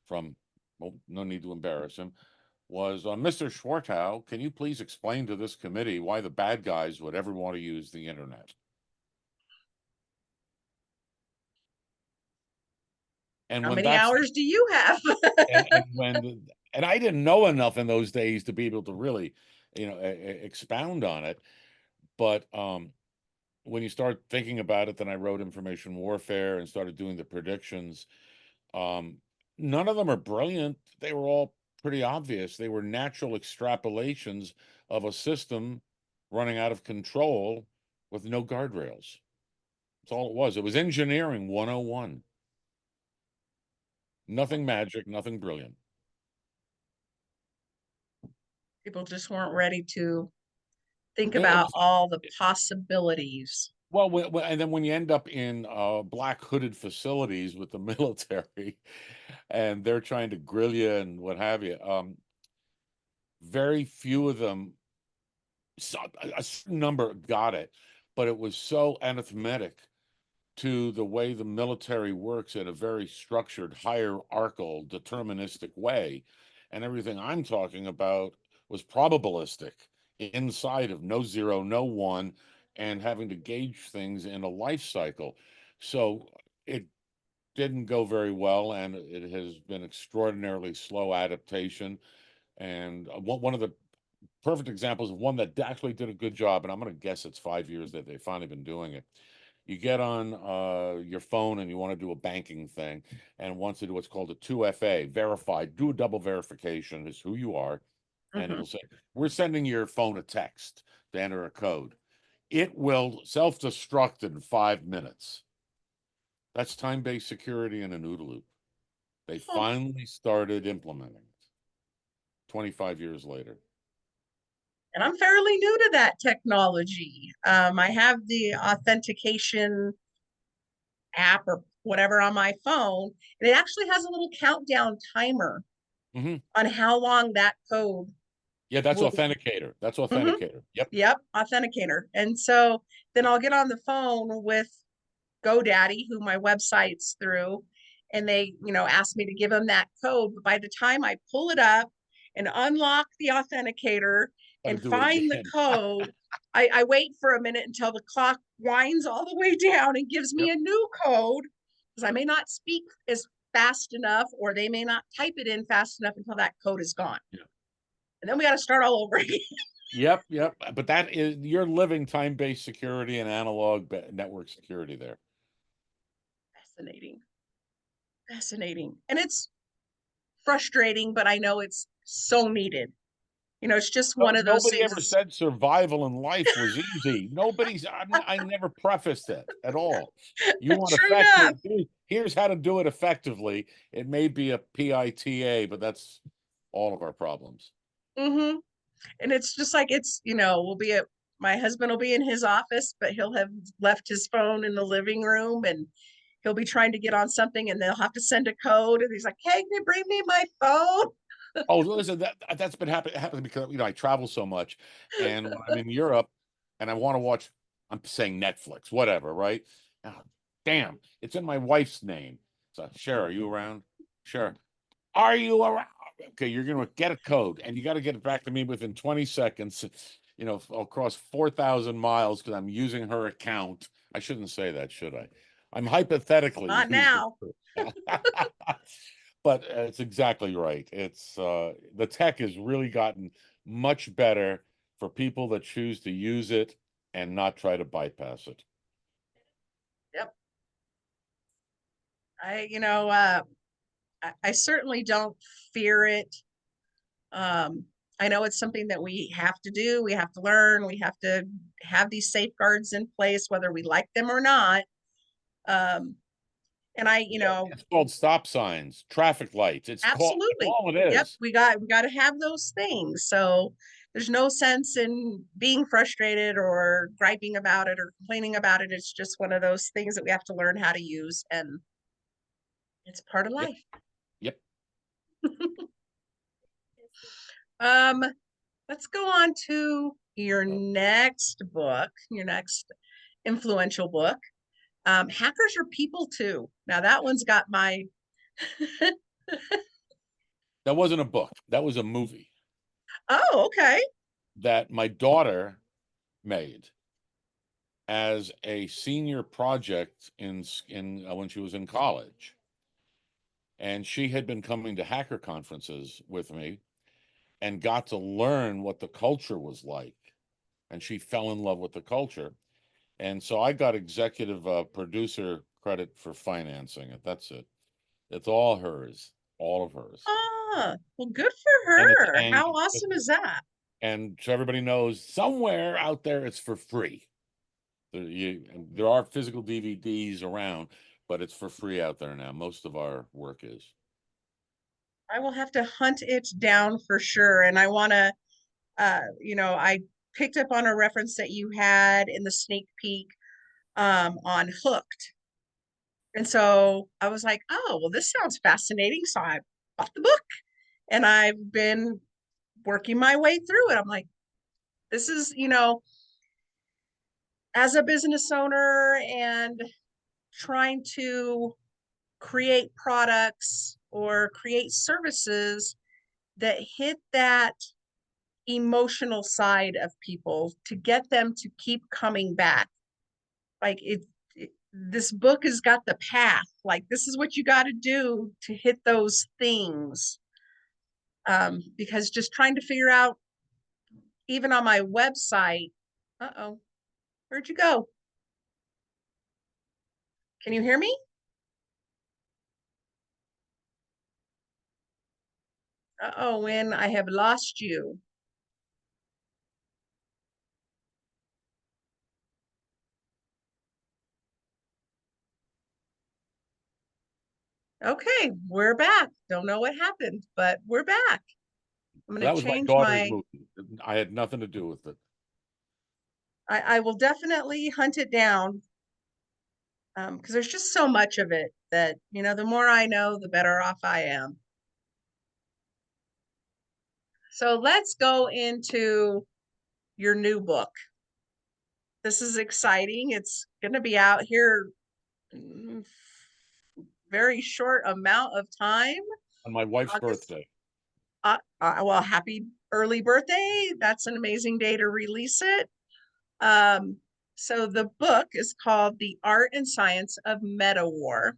from, well, no need to embarrass him, was, Mr. Schwartau, can you please explain to this committee why the bad guys would ever want to use the internet? And How when many that's hours do you have? and I didn't know enough in those days to be able to really, expound on it. But when you start thinking about it, then I wrote Information Warfare and started doing the predictions. Um, None of them are brilliant. They were all pretty obvious. They were natural extrapolations of a system running out of control with no guardrails. That's all it was. It was engineering 101. Nothing magic, nothing brilliant. People just weren't ready to think It about was all the possibilities. well, and then when you end up in black hooded facilities with the military, and they're trying to grill you and what have you, very few of them, a certain number got it, but it was so anathematic to the way the military works in a very structured, hierarchical, deterministic way. And everything I'm talking about was probabilistic inside of no zero, no one, and having to gauge things in a life cycle. So it didn't go very well, and it has been extraordinarily slow adaptation. And one of the perfect examples of one that actually did a good job, and I'm going to guess it's 5 years that they've finally been doing it. You get on your phone and you want to do a banking thing and wants to do what's called a 2FA, verified, do a double verification is who you are. And Mm-hmm. it'll say, we're sending your phone a text to enter a code. It will self-destruct in 5 minutes. That's time-based security in an OODA loop. They finally started implementing it 25 years later. And I'm fairly new to that technology. I have the authentication app or whatever on my phone, and it actually has a little countdown timer Mm-hmm. on how long that code Yeah, that's will. Authenticator. That's Mhm. Authenticator. Yep. Yep, authenticator. And so then I'll get on the phone with GoDaddy, who my website's through, and they, ask me to give them that code. But by the time I pull it up and unlock the authenticator Got to and do it find the again. code, I wait for a minute until the clock winds all the way down and gives me Yep. a new code, because I may not speak as fast enough, or they may not type it in fast enough until that code is gone. Yeah. And then we got to start all over again. Yep, yep. But that is you're living time-based security and analog network security there. Fascinating. Fascinating. And it's frustrating, but I know it's so needed. It's just one of those Nobody things. ever said survival in life was easy. I never prefaced it at all. You want True enough. effective, here's how to do it effectively. It may be a PITA, but that's all of our problems. Mm-hmm. And it's just like, we'll be at, my husband will be in his office, but he'll have left his phone in the living room, and he'll be trying to get on something, and they'll have to send a code. And he's like, hey, can you bring me my phone? Oh, listen, that's been happening because I travel so much, and when I'm in Europe and I want to watch, I'm saying Netflix, whatever, right? Oh, damn, it's in my wife's name. So, Cher, are you around? Sure. Are you around? Okay, you're gonna get a code, and you got to get it back to me within 20 seconds. Across 4,000 miles because I'm using her account. I shouldn't say that, should I? I'm hypothetically Not using. now. But it's exactly right. It's the tech has really gotten much better for people that choose to use it and not try to bypass it. Yep. I certainly don't fear it. I know it's something that we have to do. We have to learn. We have to have these safeguards in place, whether we like them or not. Um, and I, you know, It's called stop signs, traffic lights. It's absolutely. all it Yep, is. we got to have those things. So there's no sense in being frustrated or griping about it or complaining about it. It's just one of those things that we have to learn how to use, and it's part of Yep. life. Yep. Um, let's go on to your next book, your next influential book. Hackers are people too. Now that one's got my That wasn't a book. That was a movie oh, okay. that my daughter made as a senior project in when she was in college. And she had been coming to hacker conferences with me and got to learn what the culture was like. And she fell in love with the culture. And so I got executive producer credit for financing it. That's it. It's all hers, all of hers. Ah, well, good for And it's her. How awesome is that? and so everybody knows somewhere out there it's for free. There are physical DVDs around, but it's for free out there now. Most of our work is. I will have to hunt it down for sure. And I want to, I picked up on a reference that you had in the sneak peek on Hooked. And so I was like, oh, well, this sounds fascinating. So I bought the book and I've been working my way through it. I'm like, this is, as a business owner and trying to create products or create services that hit that emotional side of people to get them to keep coming back. Like this book has got the path. Like this is what you got to do to hit those things. Because just trying to figure out, even on my website, uh-oh, where'd you go? Can you hear me? Uh-oh, Winn, I have lost you. Okay, we're back. Don't know what happened, but we're back. I'm going to That was my change daughter's my, movie. I had nothing to do with it. I will definitely hunt it down because there's just so much of it that, the more I know, the better off I am. So let's go into your new book. This is exciting. It's going to be out here very short amount of time. On my wife's August. birthday. Well, happy early birthday. That's an amazing day to release it. So the book is called The Art and Science of Metawar: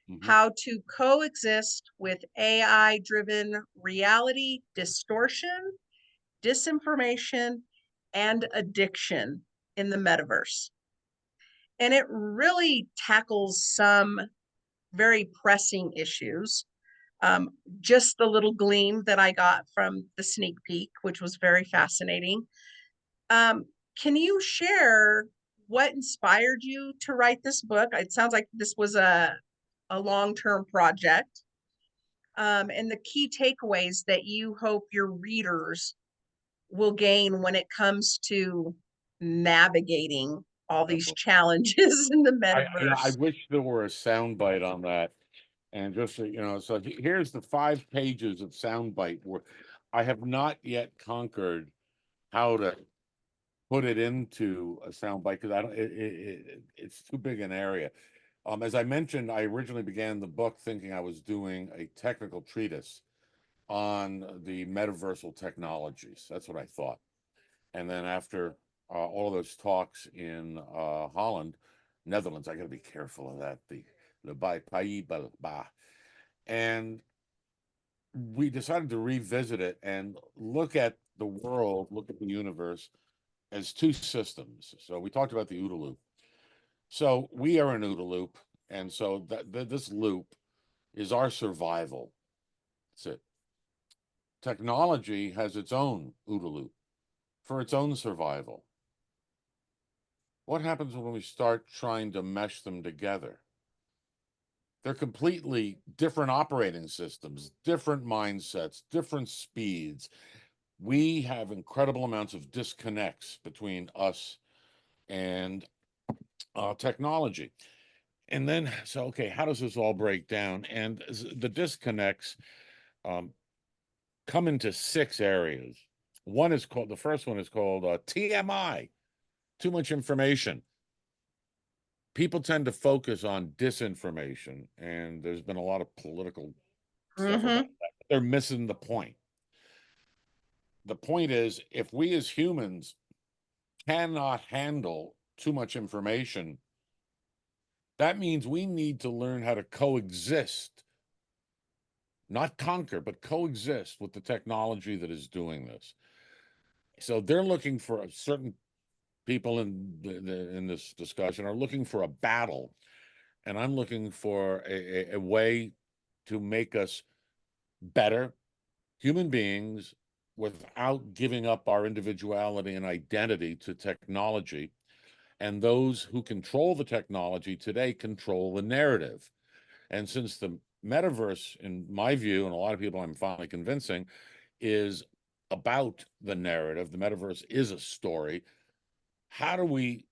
Mhm. How to Coexist with AI-Driven Reality Distortion, Disinformation, and Addiction in the Metaverse. And it really tackles some very pressing issues. Um, just the little gleam that I got from the sneak peek, which was very fascinating. Um, can you share what inspired you to write this book? It sounds like this was a long-term project. And the key takeaways that you hope your readers will gain when it comes to navigating all these challenges in the I metaverse. wish there were a soundbite on that. And just so so here's the 5 pages of soundbite where I have not yet conquered how to put it into a soundbite because I don't it's too big an area. As I mentioned, I originally began the book thinking I was doing a technical treatise on the metaversal technologies. That's what I thought. And then after all of those talks in Holland, Netherlands, I got to be careful of that. The Pays Bas, and we decided to revisit it and look at the world, look at the universe as two systems. So we talked about the OODA loop. So we are an OODA loop, and so this loop is our survival. That's it. technology has its own OODA loop for its own survival. What happens when we start trying to mesh them together? They're completely different operating systems, different mindsets, different speeds. We have incredible amounts of disconnects between us and technology. And then, so, okay, how does this all break down? And the disconnects come into 6 areas. The first one is called TMI, too much information. People tend to focus on disinformation, and there's been a lot of political stuff about that. They're missing the point. The point is, if we as humans cannot handle too much information, that means we need to learn how to coexist, not conquer, but coexist with the technology that is doing this. So they're looking for certain people in this discussion are looking for a battle, and I'm looking for a way to make us better human beings without giving up our individuality and identity to technology. And those who control the technology today control the narrative. And since the metaverse, in my view, and a lot of people I'm finally convincing, is about the narrative, the metaverse is a story. How do we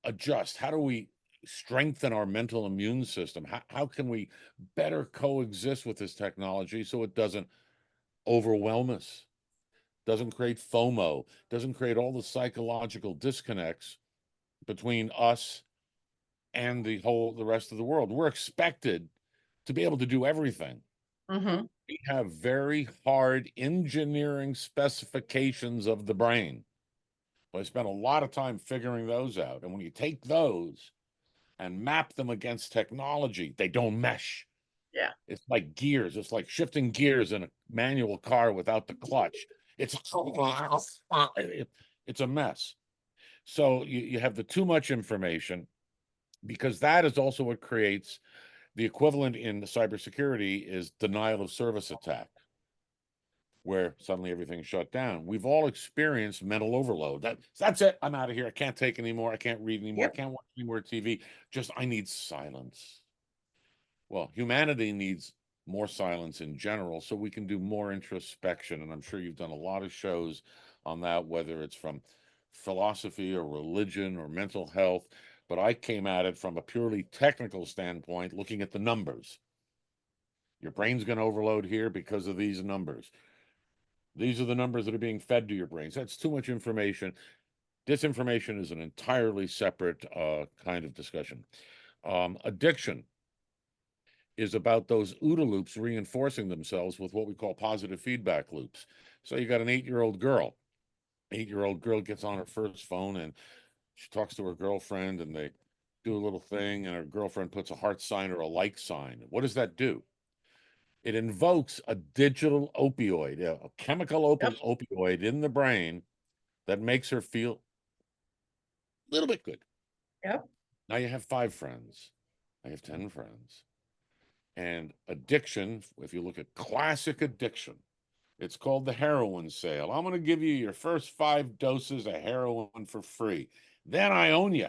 adjust? How do we strengthen our mental immune system? How can we better coexist with this technology so it doesn't overwhelm us, doesn't create FOMO, doesn't create all the psychological disconnects between us and the rest of the world? We're expected to be able to do everything. We have very hard engineering specifications of the brain. I spent a lot of time figuring those out. And when you take those and map them against technology, they don't mesh. Yeah. It's like gears. It's like shifting gears in a manual car without the clutch. It's a mess. So you have the too much information, because that is also what creates the equivalent in the cybersecurity is denial of service attack, where suddenly everything's shut down. We've all experienced mental overload. That's it. I'm out of here. I can't take anymore. I can't read anymore. Yep. I can't watch any more TV. I need silence. Well, humanity needs more silence in general so we can do more introspection. And I'm sure you've done a lot of shows on that, whether it's from philosophy or religion or mental health. But I came at it from a purely technical standpoint, looking at the numbers. Your brain's going to overload here because of these numbers. These are the numbers that are being fed to your brains. That's too much information. Disinformation is an entirely separate kind of discussion. Addiction is about those OODA loops reinforcing themselves with what we call positive feedback loops. So you got an 8-year-old girl. 8-year-old girl gets on her first phone and she talks to her girlfriend, and they do a little thing, and her girlfriend puts a heart sign or a like sign. What does that do? It invokes a digital opioid, a chemical Yep. opioid in the brain that makes her feel a little bit good. Yep. Now you have 5 friends. I have 10 friends. And addiction, if you look at classic addiction, it's called the heroin sale. I'm going to give you your first 5 doses of heroin for free. Then I own you.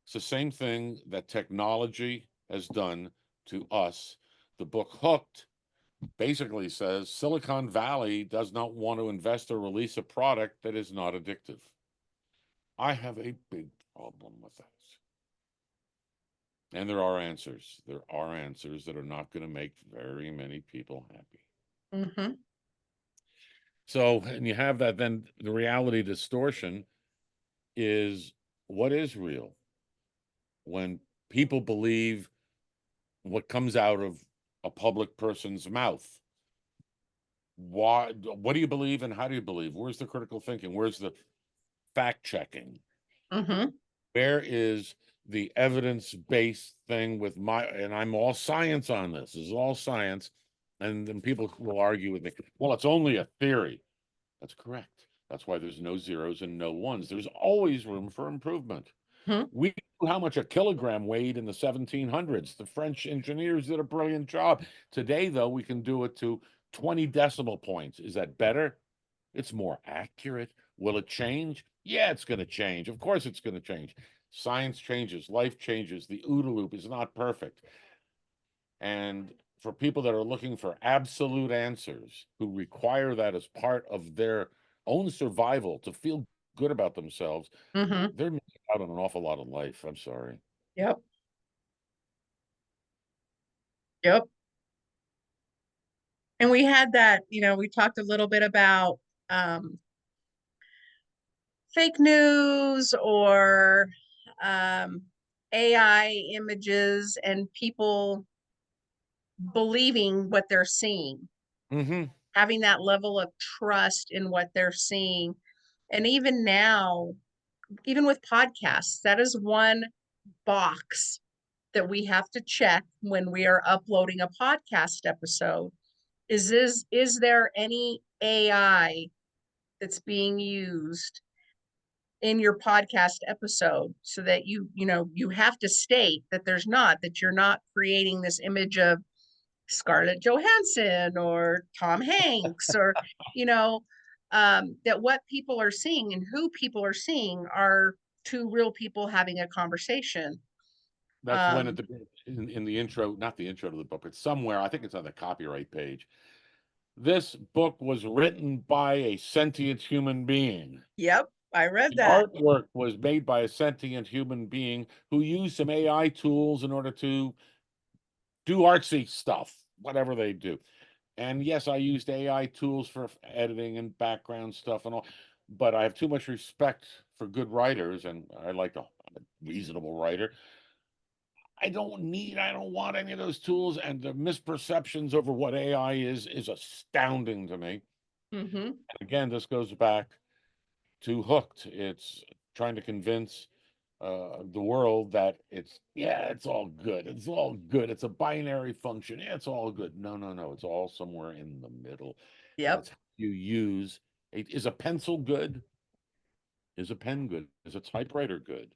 It's the same thing that technology has done to us. The book Hooked basically says Silicon Valley does not want to invest or release a product that is not addictive. I have a big problem with that. And there are answers. There are answers that are not going to make very many people happy. So, and you have that, then the reality distortion is what is real when people believe what comes out of a public person's mouth. What do you believe and how do you believe? Where's the critical thinking? Where's the fact checking? Where is the evidence-based thing with and I'm all science on this. This is all science. And then people will argue with me, well, it's only a theory. That's correct. That's why there's no zeros and no ones. There's always room for improvement. We knew how much a kilogram weighed in the 1700s. The French engineers did a brilliant job. Today, though, we can do it to 20 decimal points. Is that better? It's more accurate. Will it change? Yeah, it's going to change. Of course, it's going to change. Science changes, life changes. The OODA loop is not perfect. And for people that are looking for absolute answers, who require that as part of their own survival to feel good about themselves, Mm-hmm. they're missing out on an awful lot of life. I'm sorry. Yep. Yep. And we had that, we talked a little bit about um, fake news or um, AI images and people believing what they're seeing, Mm-hmm. having that level of trust in what they're seeing. And even now, even with podcasts, that is one box that we have to check when we are uploading a podcast episode. Is there any AI that's being used in your podcast episode, so that you have to state that there's not, that you're not creating this image of Scarlett Johansson or Tom Hanks, or you know that what people are seeing and who people are seeing are two real people having a conversation. That's when at um the in the intro, not the intro to the book, but somewhere, I think it's on the copyright page. This book was written by a sentient human being. yep, I read The that. artwork was made by a sentient human being who used some AI tools in order to do artsy stuff, whatever they do. And yes, I used AI tools for editing and background stuff and all, but I have too much respect for good writers, and I'm a reasonable writer. I don't want any of those tools, and the misperceptions over what AI is astounding to me. Mm-hmm. Again, this goes back to Hooked. It's trying to convince the world that it's all good. It's all good. It's a binary function. Yeah, it's all good. No, no, no. It's all somewhere in the middle, and Yep. it's how you use. Is a pencil good? Is a pen good? Is a typewriter good?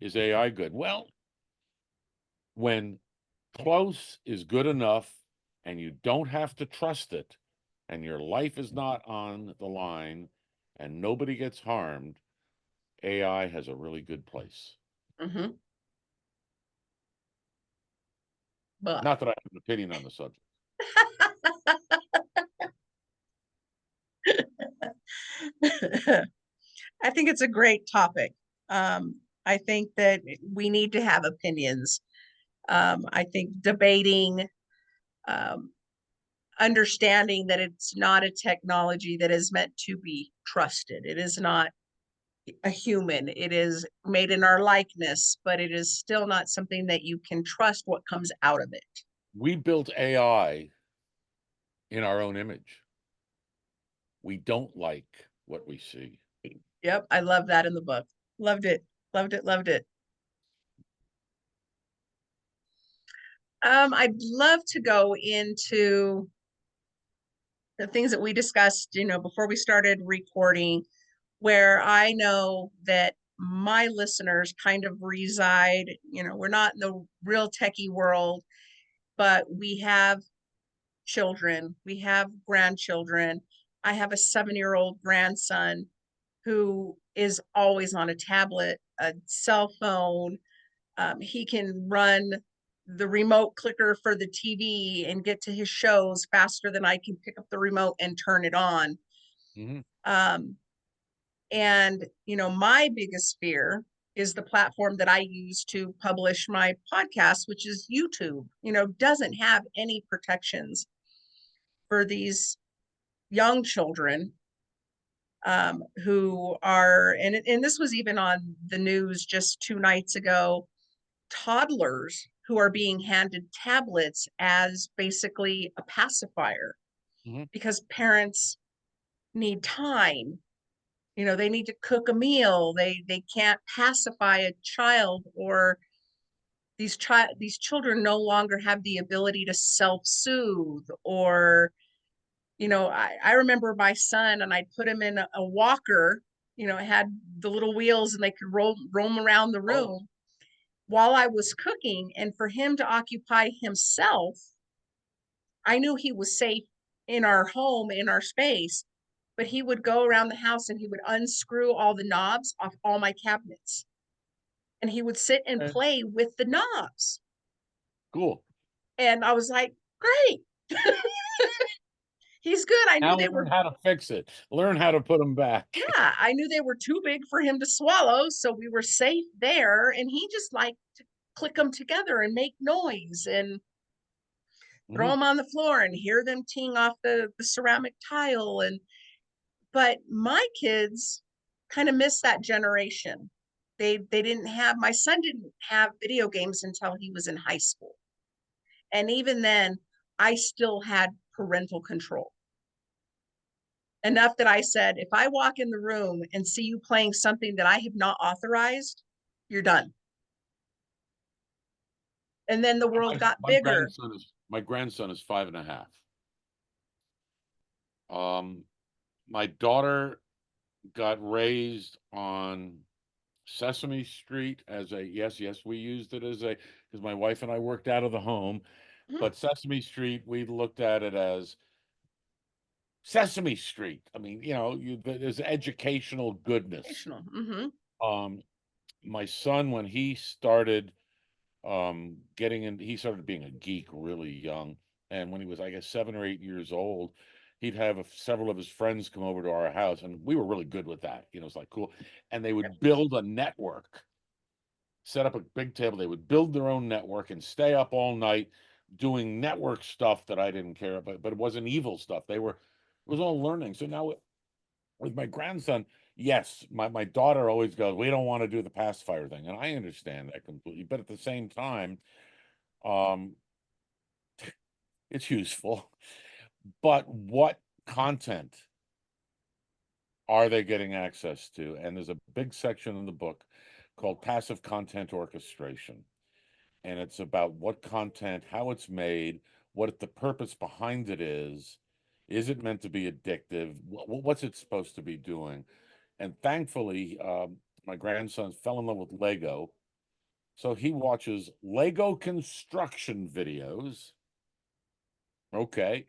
Is AI good? Well, when close is good enough and you don't have to trust it and your life is not on the line and nobody gets harmed, AI has a really good place. Mm-hmm. But Not that I have an opinion on the subject. I think it's a great topic. I think that we need to have opinions. I think debating, um, understanding that it's not a technology that is meant to be trusted. It is not a human. It is made in our likeness, but it is still not something that you can trust what comes out of it. We built AI in our own image. We don't like what we see. Yep, I love that in the book. Loved it. Loved it. Loved it. I'd love to go into the things that we discussed, before we started recording, where I know that my listeners kind of reside. We're not in the real techie world, but we have children, we have grandchildren. I have a 7-year-old grandson who is always on a tablet, a cell phone. He can run the remote clicker for the TV and get to his shows faster than I can pick up the remote and turn it on. Mm-hmm. Um, and, my biggest fear is the platform that I use to publish my podcast, which is YouTube, doesn't have any protections for these young children, who are, and this was even on the news just 2 nights ago, toddlers who are being handed tablets as basically a pacifier Mm-hmm. because parents need time. They need to cook a meal. They can't pacify a child, or these children no longer have the ability to self-soothe. Or I remember my son, and I'd put him in a walker. It had the little wheels and they could roam around the Oh, room while I was cooking. And for him to occupy himself, I knew he was safe in our home, in our space, but he would go around the house and he would unscrew all the knobs off all my cabinets. And he would sit and Okay, play with the knobs. cool. And I was like, great. He's good. I knew Now they learn were, how to fix it. Learn how to put them back. yeah, I knew they were too big for him to swallow. So we were safe there. And he just liked to click them together and make noise and throw Mhm. them on the floor and hear them teeing off the ceramic tile. And, but my kids kind of missed that generation. They didn't have, my son didn't have video games until he was in high school. And even then, I still had parental control. Enough that I said, if I walk in the room and see you playing something that I have not authorized, you're done. And then the world got bigger. My grandson is 5.5. My daughter got raised on Sesame Street as a, yes, we used it as a, because my wife and I worked out of the home, Mhm. but Sesame Street, we looked at it as Sesame Street. I mean, there's educational goodness. Educational. Mm-hmm. Um, my son, when he started getting in, he started being a geek really young. And when he was, I guess, 7 or 8 years old, he'd have several of his friends come over to our house, and we were really good with that. It's like cool. And they Yep. would build a network, set up a big table. They would build their own network and stay up all night doing network stuff that I didn't care about, but it wasn't evil stuff. It was all learning. So now with my grandson, yes, my daughter always goes, we don't want to do the pacifier thing. And I understand that completely. But at the same time, um, it's useful. But what content are they getting access to? And there's a big section in the book called Passive Content Orchestration. And it's about what content, how it's made, what the purpose behind it is. Is it meant to be addictive? What's it supposed to be doing? And thankfully, my grandson fell in love with Lego. So he watches Lego construction videos. Okay.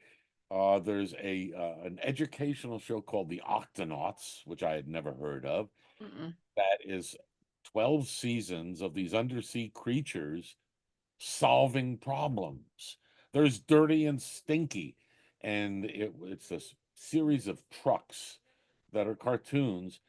There's an educational show called The Octonauts, which I had never heard of. Mm-mm. That is 12 seasons of these undersea creatures solving problems. There's Dirty and Stinky, and it's this series of trucks that are cartoons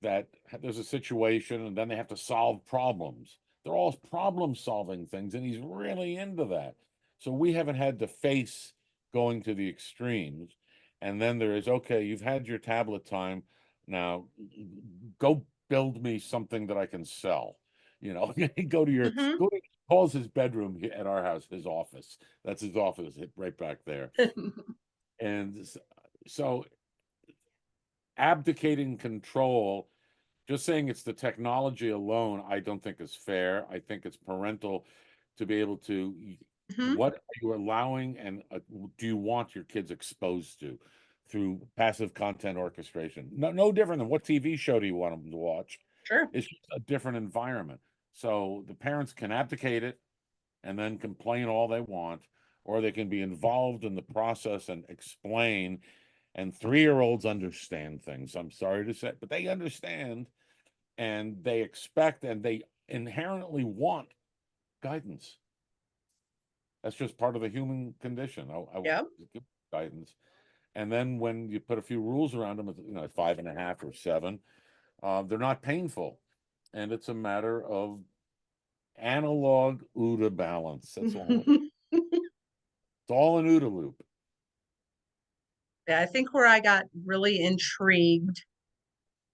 that there's a situation and then they have to solve problems. They're all problem solving things, and he's really into that. So we haven't had to face going to the extremes. And then there is, okay, you've had your tablet time. Now go build me something that I can sell. Go to Mm-hmm. calls his bedroom at our house, his office. That's his office right back there. And so abdicating control, just saying it's the technology alone, I don't think is fair. I think it's parental to be able to, Mm-hmm. what are you allowing and do you want your kids exposed to through passive content orchestration? No different than what TV show do you want them to watch? Sure. It's just a different environment. So the parents can abdicate it and then complain all they want, or they can be involved in the process and explain. And 3-year-olds understand things. I'm sorry to say, but they understand and they expect and they inherently want guidance. That's just part of the human condition. I want Yep. to give guidance. And then when you put a few rules around them, at 5.5 or 7, they're not painful. And it's a matter of analog OODA balance. That's all. It's all an OODA loop. Yeah, I think where I got really intrigued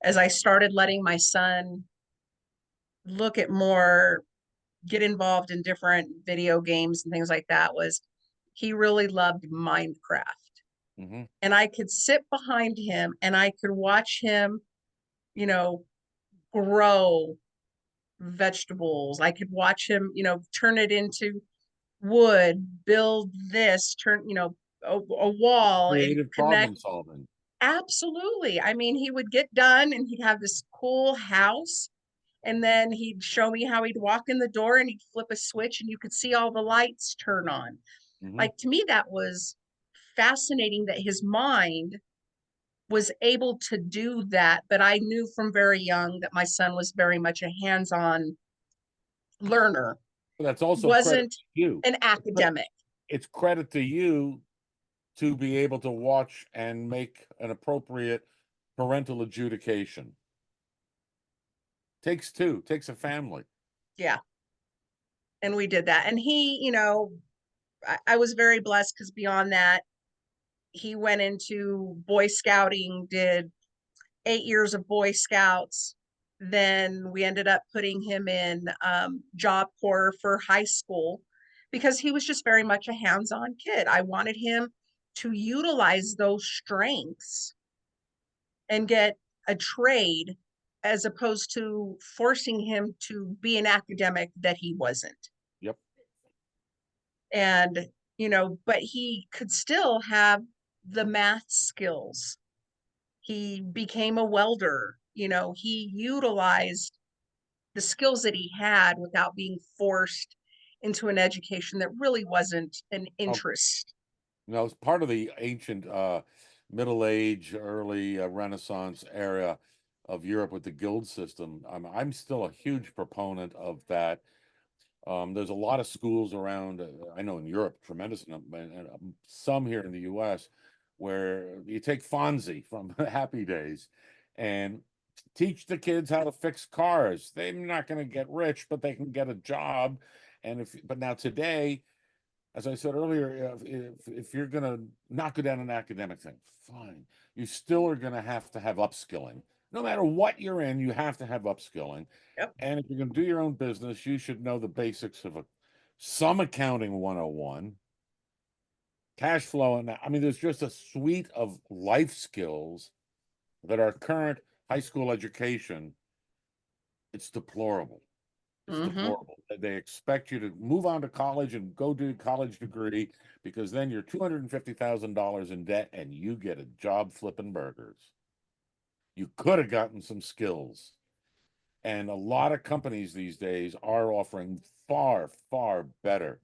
as I started letting my son look at more, get involved in different video games and things like that was he really loved Minecraft. Hmm. And I could sit behind him and I could watch him, you know, grow vegetables. I could watch him, turn it into wood, build this, turn, a wall and Creative connect. problem solving. Absolutely. I mean, he would get done and he'd have this cool house. And then he'd show me how he'd walk in the door and he'd flip a switch and you could see all the lights turn on. Like, to me, that was fascinating that his mind was able to do that. But I knew from very young that my son was very much a hands-on learner, But that's also credit wasn't to you. an academic. It's credit to you to be able to watch and make an appropriate parental adjudication. Takes two, takes a family. Yeah. And we did that. And he, I was very blessed because beyond that, he went into Boy Scouting, did 8 years of Boy Scouts. Then we ended up putting him in Job Corps for high school because he was just very much a hands-on kid. I wanted him to utilize those strengths and get a trade as opposed to forcing him to be an academic that he wasn't. Yep. And, but he could still have the math skills. He became a welder. He utilized the skills that he had without being forced into an education that really wasn't an Oh, interest. no, it's part of the ancient Middle Age, early Renaissance era of Europe with the guild system. I'm still a huge proponent of that. There's a lot of schools around, I know in Europe, tremendous number, and some here in the US, where you take Fonzie from Happy Days and teach the kids how to fix cars. They're not going to get rich, but they can get a job. But now today, as I said earlier, if you're going to not go down an academic thing, fine. You still are going to have upskilling. No matter what you're in, you have to have upskilling. Yep. And if you're going to do your own business, you should know the basics of some accounting 101, cash flow. And I mean, there's just a suite of life skills that our current high school education, it's deplorable. It's Mm-hmm. deplorable. They expect you to move on to college and go do a college degree because then you're $250,000 in debt and you get a job flipping burgers. You could have gotten some skills. And a lot of companies these days are offering far, far better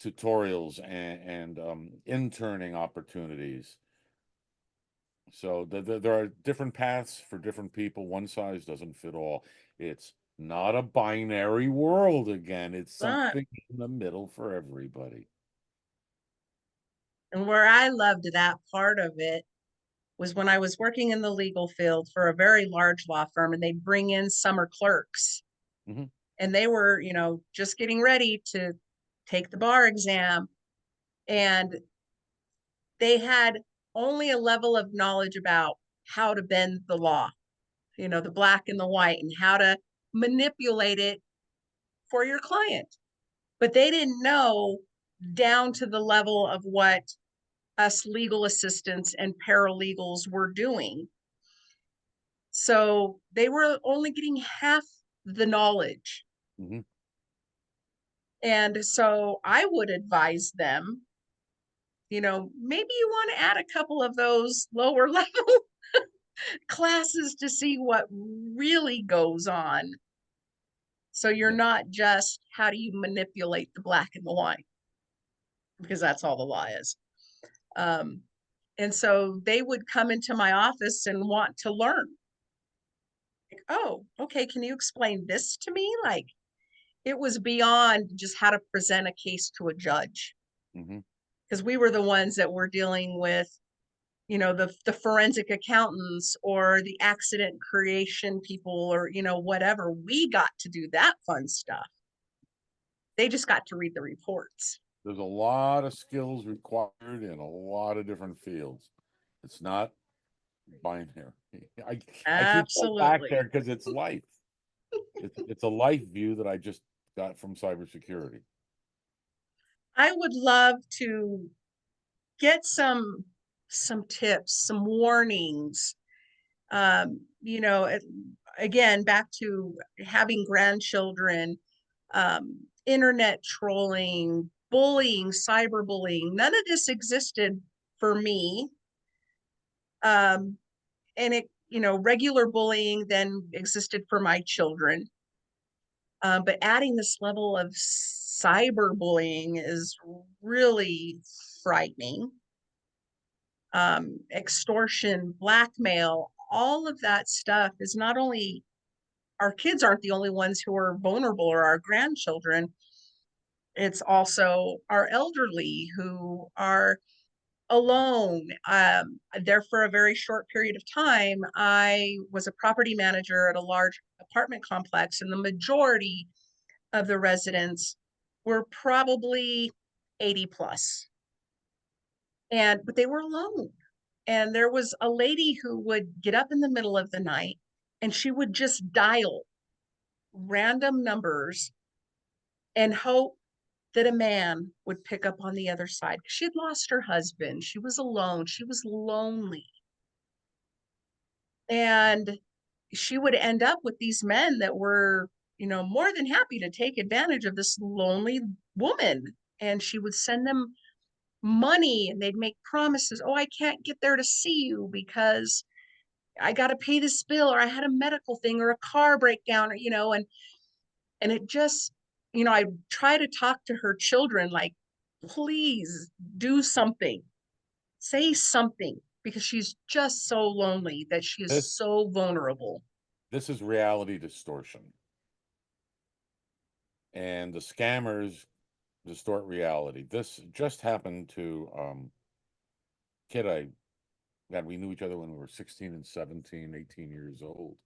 tutorials and interning opportunities. So there are different paths for different people. One size doesn't fit all. It's not a binary world again. It's But, something in the middle for everybody. and where I loved that part of it was when I was working in the legal field for a very large law firm, and they'd bring in summer clerks, Mhm. and they were, just getting ready to take the bar exam. And they had only a level of knowledge about how to bend the law, the black and the white, and how to manipulate it for your client. But they didn't know down to the level of what us legal assistants and paralegals were doing. So they were only getting half the knowledge. Mhm. And so I would advise them, maybe you want to add a couple of those lower level classes to see what really goes on. So you're Yeah. not just how do you manipulate the black and the white, because that's all the law is. Um, and so they would come into my office and want to learn. Like, oh, okay, can you explain this to me? Like, it was beyond just how to present a case to a judge, Mhm. because we were the ones that were dealing with, the forensic accountants or the accident creation people, or whatever. We got to do that fun stuff. They just got to read the reports. There's a lot of skills required in a lot of different fields. It's not binary. I keep going back there Absolutely. because it's life. It's a life view that I just got from cybersecurity. I would love to get some tips, some warnings. Um, you know, it, Again, back to having grandchildren, internet trolling, bullying, cyberbullying. None of this existed for me. And regular bullying then existed for my children. But adding this level of cyberbullying is really frightening. Extortion, blackmail, all of that stuff is not only our kids aren't the only ones who are vulnerable or our grandchildren. It's also our elderly who are alone. There for a very short period of time, I was a property manager at a large apartment complex, and the majority of the residents were probably 80 plus. But they were alone. And there was a lady who would get up in the middle of the night and she would just dial random numbers and hope that a man would pick up on the other side. She had lost her husband. She was alone. She was lonely. And she would end up with these men that were, more than happy to take advantage of this lonely woman. And she would send them money and they'd make promises. Oh, I can't get there to see you because I got to pay this bill, or I had a medical thing, or a car breakdown, and it just, I try to talk to her children like, please do something, say something, because she's just so lonely that she is This so vulnerable. this is reality distortion. And the scammers distort reality. This just happened to kid I God, we knew each other when we were 16 and 17, 18 years old.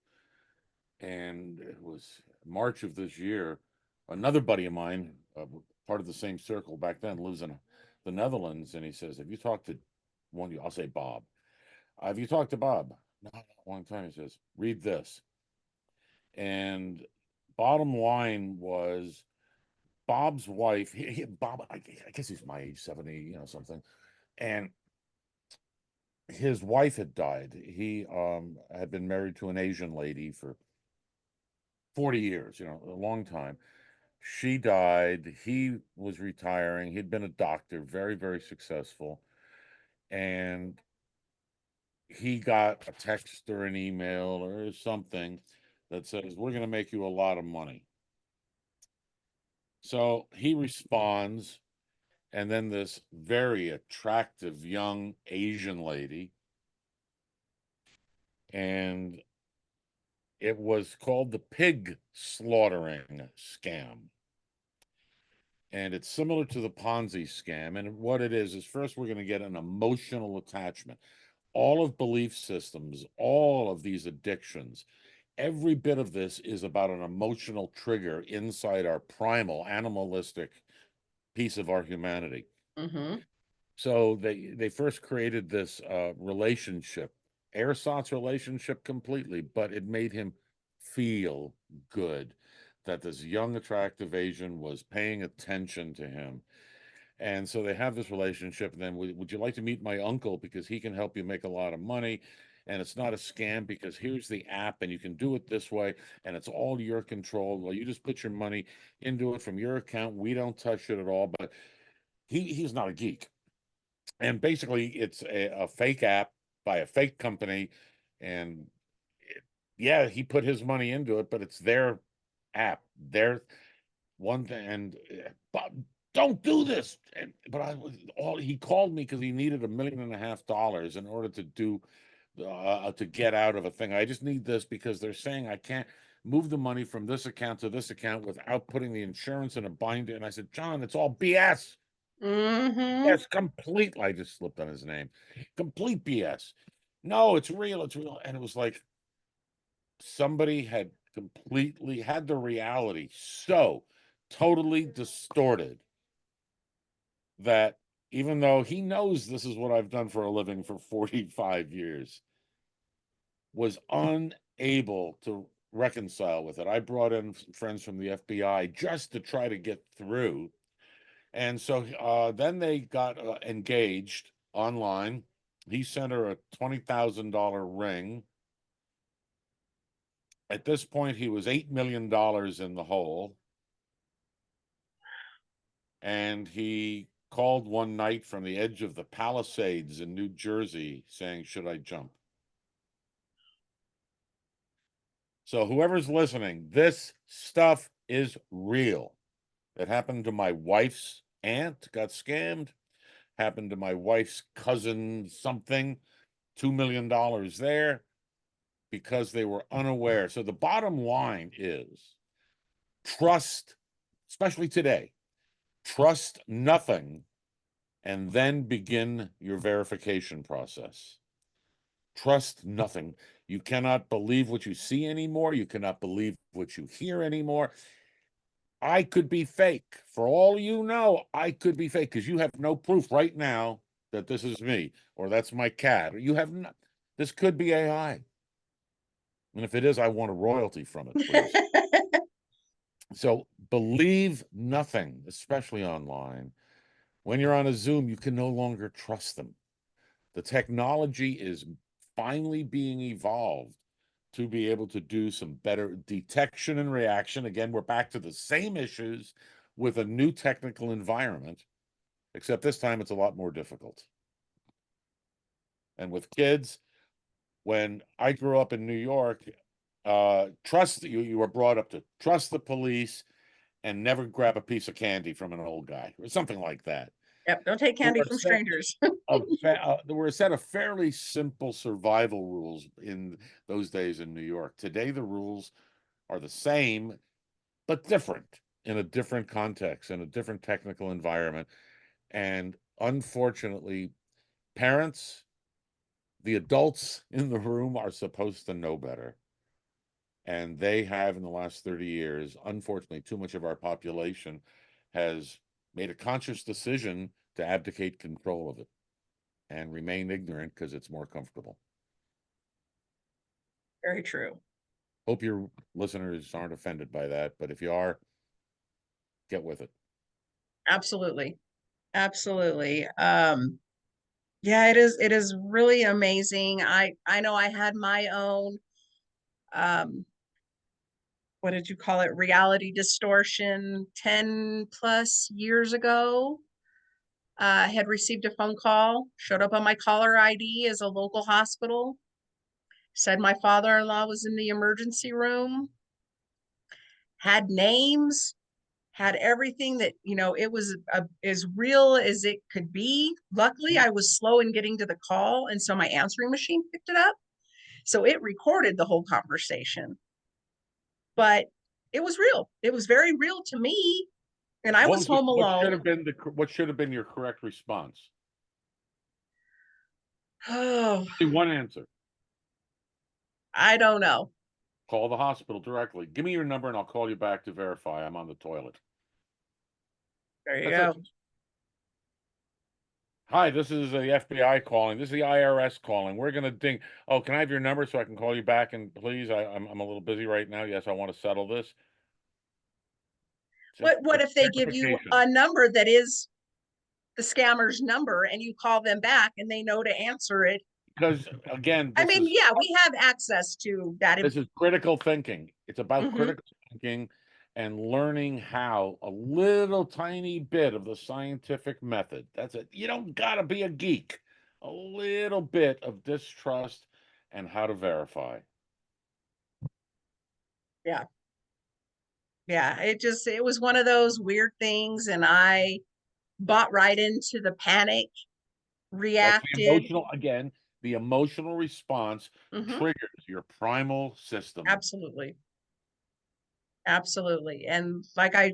And it was March of this year. Another buddy of mine, part of the same circle back then, lives in the Netherlands. And he says, have you talked to one? I'll say Bob. Have you talked to Bob? No, not a long time. He says, read this. And bottom line was Bob's wife, Bob, I guess he's my age, 70, something. And his wife had died. He had been married to an Asian lady for 40 years, a long time. She died. He was retiring. He'd been a doctor, very, very successful. And he got a text or an email or something that says, we're going to make you a lot of money. So he responds, and then this very attractive young Asian lady, and it was called the pig slaughtering scam. And it's similar to the Ponzi scam. And what it is first we're going to get an emotional attachment. All of belief systems, all of these addictions, every bit of this is about an emotional trigger inside our primal animalistic piece of our humanity. Mm-hmm. So they first created this relationship, ersatz relationship completely, but it made him feel good that this young, attractive Asian was paying attention to him. And so they have this relationship. And then, would you like to meet my uncle because he can help you make a lot of money? And it's not a scam because here's the app and you can do it this way and it's all your control. Well, you just put your money into it from your account. We don't touch it at all. But he's not a geek. And basically, it's a fake app by a fake company. And yeah, he put his money into it, but it's their app, their one thing. And but don't do this. But I was all he called me because he needed $1.5 million in order to do to get out of a thing. I just need this because they're saying I can't move the money from this account to this account without putting the insurance in a binder. And I said, John, it's all BS. Mm-hmm. Yes, complete. I just slipped on his name. Complete BS. No, it's real. It's real. And it was like somebody had completely had the reality so totally distorted that even though he knows this is what I've done for a living for 45 years, was unable to reconcile with it. I brought in friends from the FBI just to try to get through. And so then they got engaged online. He sent her a $20,000 ring. At this point, he was $8 million in the hole. And he called one night from the edge of the Palisades in New Jersey saying, should I jump? So whoever's listening, this stuff is real. It happened to my wife's aunt, got scammed. Happened to my wife's cousin something, $2 million there because they were unaware. So the bottom line is trust, especially today, trust nothing and then begin your verification process. Trust nothing. You cannot believe what you see anymore. You cannot believe what you hear anymore. I could be fake. For all you know, I could be fake because you have no proof right now that this is me or that's my cat. Or you have not. This could be AI. And if it is, I want a royalty from it, please. So believe nothing, especially online. When you're on a Zoom, you can no longer trust them. The technology is finally being evolved to be able to do some better detection and reaction. Again, we're back to the same issues with a new technical environment, except this time it's a lot more difficult. And with kids, when I grew up in New York, trust you were brought up to trust the police and never grab a piece of candy from an old guy or something like that. Yep, don't take candy from strangers. There were a set of fairly simple survival rules in those days in New York. Today, the rules are the same, but different in a different context, in a different technical environment. And unfortunately, parents, the adults in the room are supposed to know better. And they have, in the last 30 years, unfortunately, too much of our population has made a conscious decision to abdicate control of it and remain ignorant because it's more comfortable. Very true. Hope your listeners aren't offended by that, but if you are, get with it. Absolutely. Absolutely. Yeah, it is really amazing. I know I had my own what did you call it? Reality distortion 10 plus years ago. I had received a phone call, showed up on my caller ID as a local hospital, said my father-in-law was in the emergency room, had names, had everything that, it was as real as it could be. Luckily, I was slow in getting to the call, and so my answering machine picked it up. So it recorded the whole conversation. But it was real. It was very real to me. And I was home What should alone. have been what should have been your correct response? Oh, One answer. I don't know. Call the hospital directly. Give me your number and I'll call you back to verify I'm on the toilet. There you That's it. go. Hi, this is the FBI calling. This is the IRS calling. We're going to ding. Oh, can I have your number so I can call you back? And please, I'm a little busy right now. Yes, I want to settle this. What It's if they give you verification. a number that is the scammer's number and you call them back and they know to answer it? Because again, I mean, yeah, we have access to that. this is critical thinking. It's about Mm-hmm. critical thinking and learning how a little tiny bit of the scientific method. That's it. You don't gotta be a geek. A little bit of distrust and how to verify. Yeah. Yeah. It was one of those weird things. And I bought right into the panic, That's the reacted. emotional, again, the emotional response Mm-hmm. triggers your primal system. Absolutely. Absolutely. And like I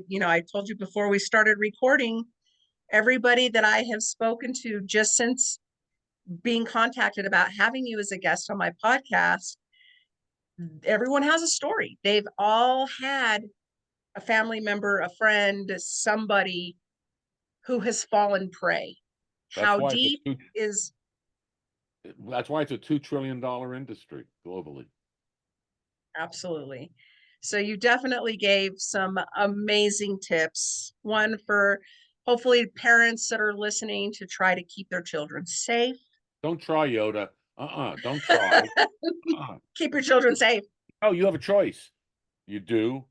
told you before we started recording, everybody that I have spoken to just since being contacted about having you as a guest on my podcast, everyone has a story. They've all had a family member, a friend, somebody who has fallen prey. That's How why it's a deep two, is that's why it's a $2 trillion industry globally. absolutely. So you definitely gave some amazing tips. One for hopefully parents that are listening to try to keep their children safe. Don't try, Yoda. Don't try. Keep your children safe. Oh, you have a choice. You do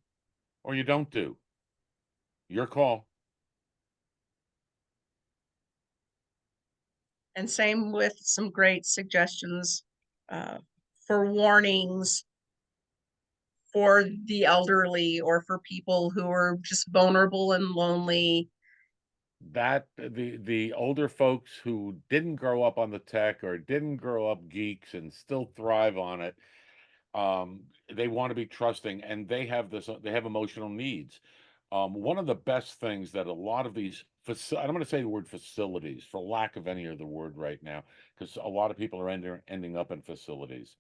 or you don't do. Your call. And same with some great suggestions uh, for warnings for the elderly or for people who are just vulnerable and lonely. That the older folks who didn't grow up on the tech or didn't grow up geeks and still thrive on it, they want to be trusting, and they have emotional needs. One of the best things that a lot of these I'm going to say the word facilities for lack of any other word right now, because a lot of people are ending up in facilities.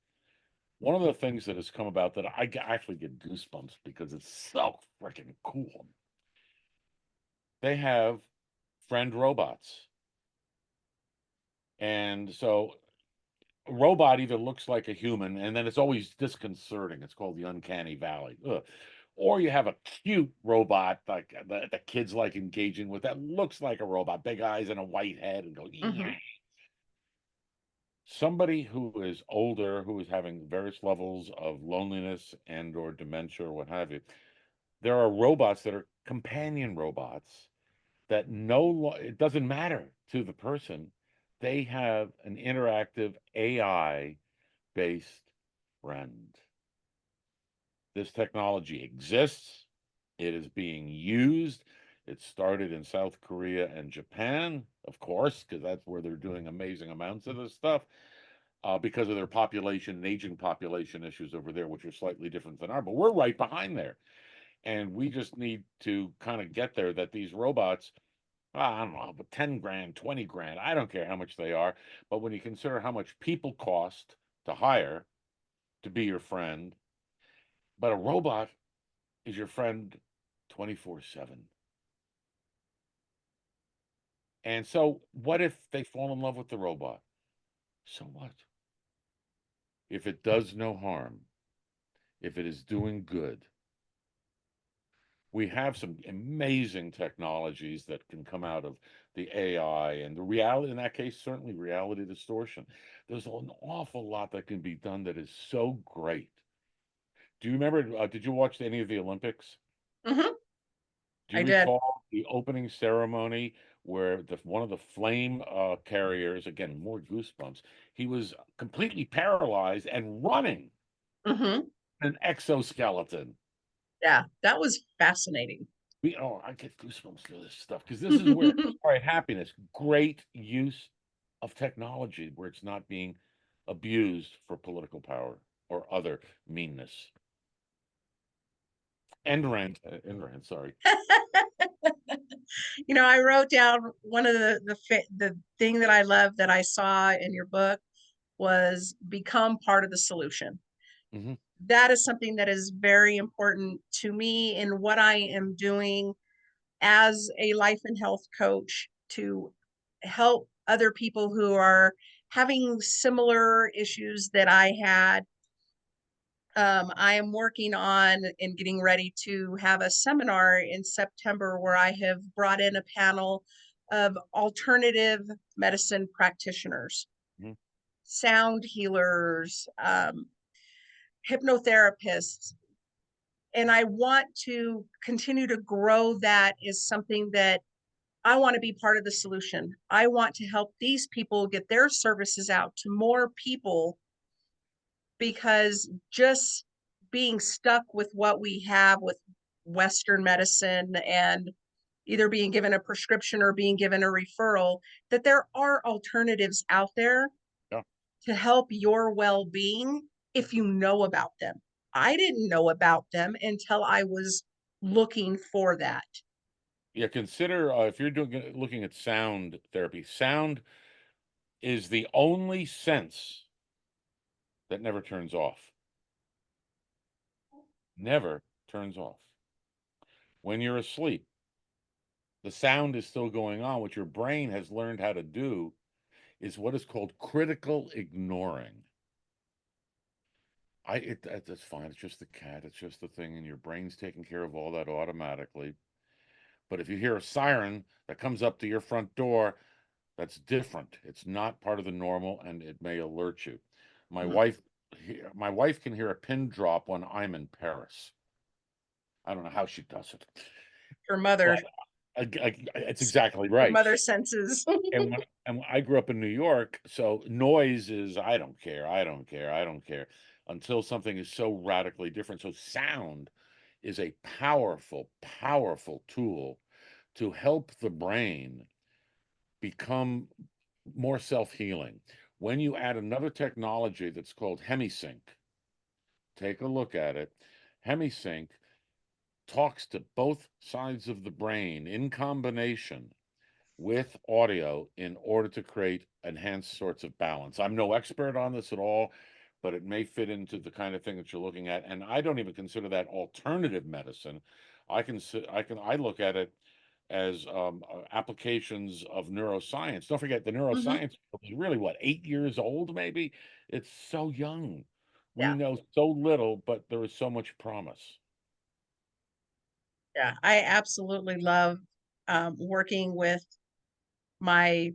One of the things that has come about that actually get goosebumps because it's so freaking cool. They have friend robots. And so a robot either looks like a human, and then it's always disconcerting. It's called the uncanny valley. Ugh. Or you have a cute robot like the kids like engaging with that looks like a robot, big eyes and a white head, and goes, yeah. Mhm. Somebody who is older, who is having various levels of loneliness and or dementia or what have you, there are robots that are companion robots that it doesn't matter to the person. They have an interactive AI based friend. This technology exists. It is being used. It started in South Korea and Japan, of course, because that's where they're doing amazing amounts of this stuff, because of their population and aging population issues over there, which are slightly different than ours. But we're right behind there. And we just need to kind of get there that these robots, I don't know, but 10 grand, 20 grand, I don't care how much they are. But when you consider how much people cost to hire to be your friend, but a robot is your friend 24/7. And so, what if they fall in love with the robot? So what? If it does no harm, if it is doing good, we have some amazing technologies that can come out of the AI and the reality, in that case, certainly reality distortion. There's an awful lot that can be done that is so great. Do you remember, did you watch any of the Olympics? Mhm. Do you I did. recall the opening ceremony where one of the flame carriers, again, more goosebumps, he was completely paralyzed and running Mhm. an exoskeleton. Yeah, that was fascinating. I get goosebumps through this stuff because this is where, all right, happiness, great use of technology where it's not being abused for political power or other meanness. End rant, sorry. I wrote down one of the thing that I love that I saw in your book was become part of the solution. Hmm. That is something that is very important to me in what I am doing as a life and health coach to help other people who are having similar issues that I had. I am working on and getting ready to have a seminar in September where I have brought in a panel of alternative medicine practitioners, Hmm. sound healers, hypnotherapists. And I want to continue to grow that as something that I want to be part of the solution. I want to help these people get their services out to more people because just being stuck with what we have with Western medicine and either being given a prescription or being given a referral, that there are alternatives out there Yeah. to help your well being if you know about them. I didn't know about them until I was looking for that. Yeah, consider if you're looking at sound therapy, sound is the only sense that never turns off. Never turns off. When you're asleep, the sound is still going on. What your brain has learned how to do is what is called critical ignoring. That's fine. It's just the cat. It's just the thing, and your brain's taking care of all that automatically. But if you hear a siren that comes up to your front door, that's different. It's not part of the normal, and it may alert you. My Mhm. wife, my wife can hear a pin drop when I'm in Paris. I don't know how she does it, Her but mother, it's exactly her right. mother senses. And I grew up in New York, so noise is I don't care, I don't care, I don't care. until something is so radically different. So sound is a powerful, powerful tool to help the brain become more self-healing. When you add another technology that's called hemisync, take a look at it. Hemisync talks to both sides of the brain in combination with audio in order to create enhanced sorts of balance. I'm no expert on this at all, but it may fit into the kind of thing that you're looking at. And I don't even consider that alternative medicine. I look at it as applications of neuroscience. Don't forget, the Hmm. neuroscience is really what, 8 years old, maybe? It's so young. We Yeah. know so little, but there is so much promise. Yeah. I absolutely love working with my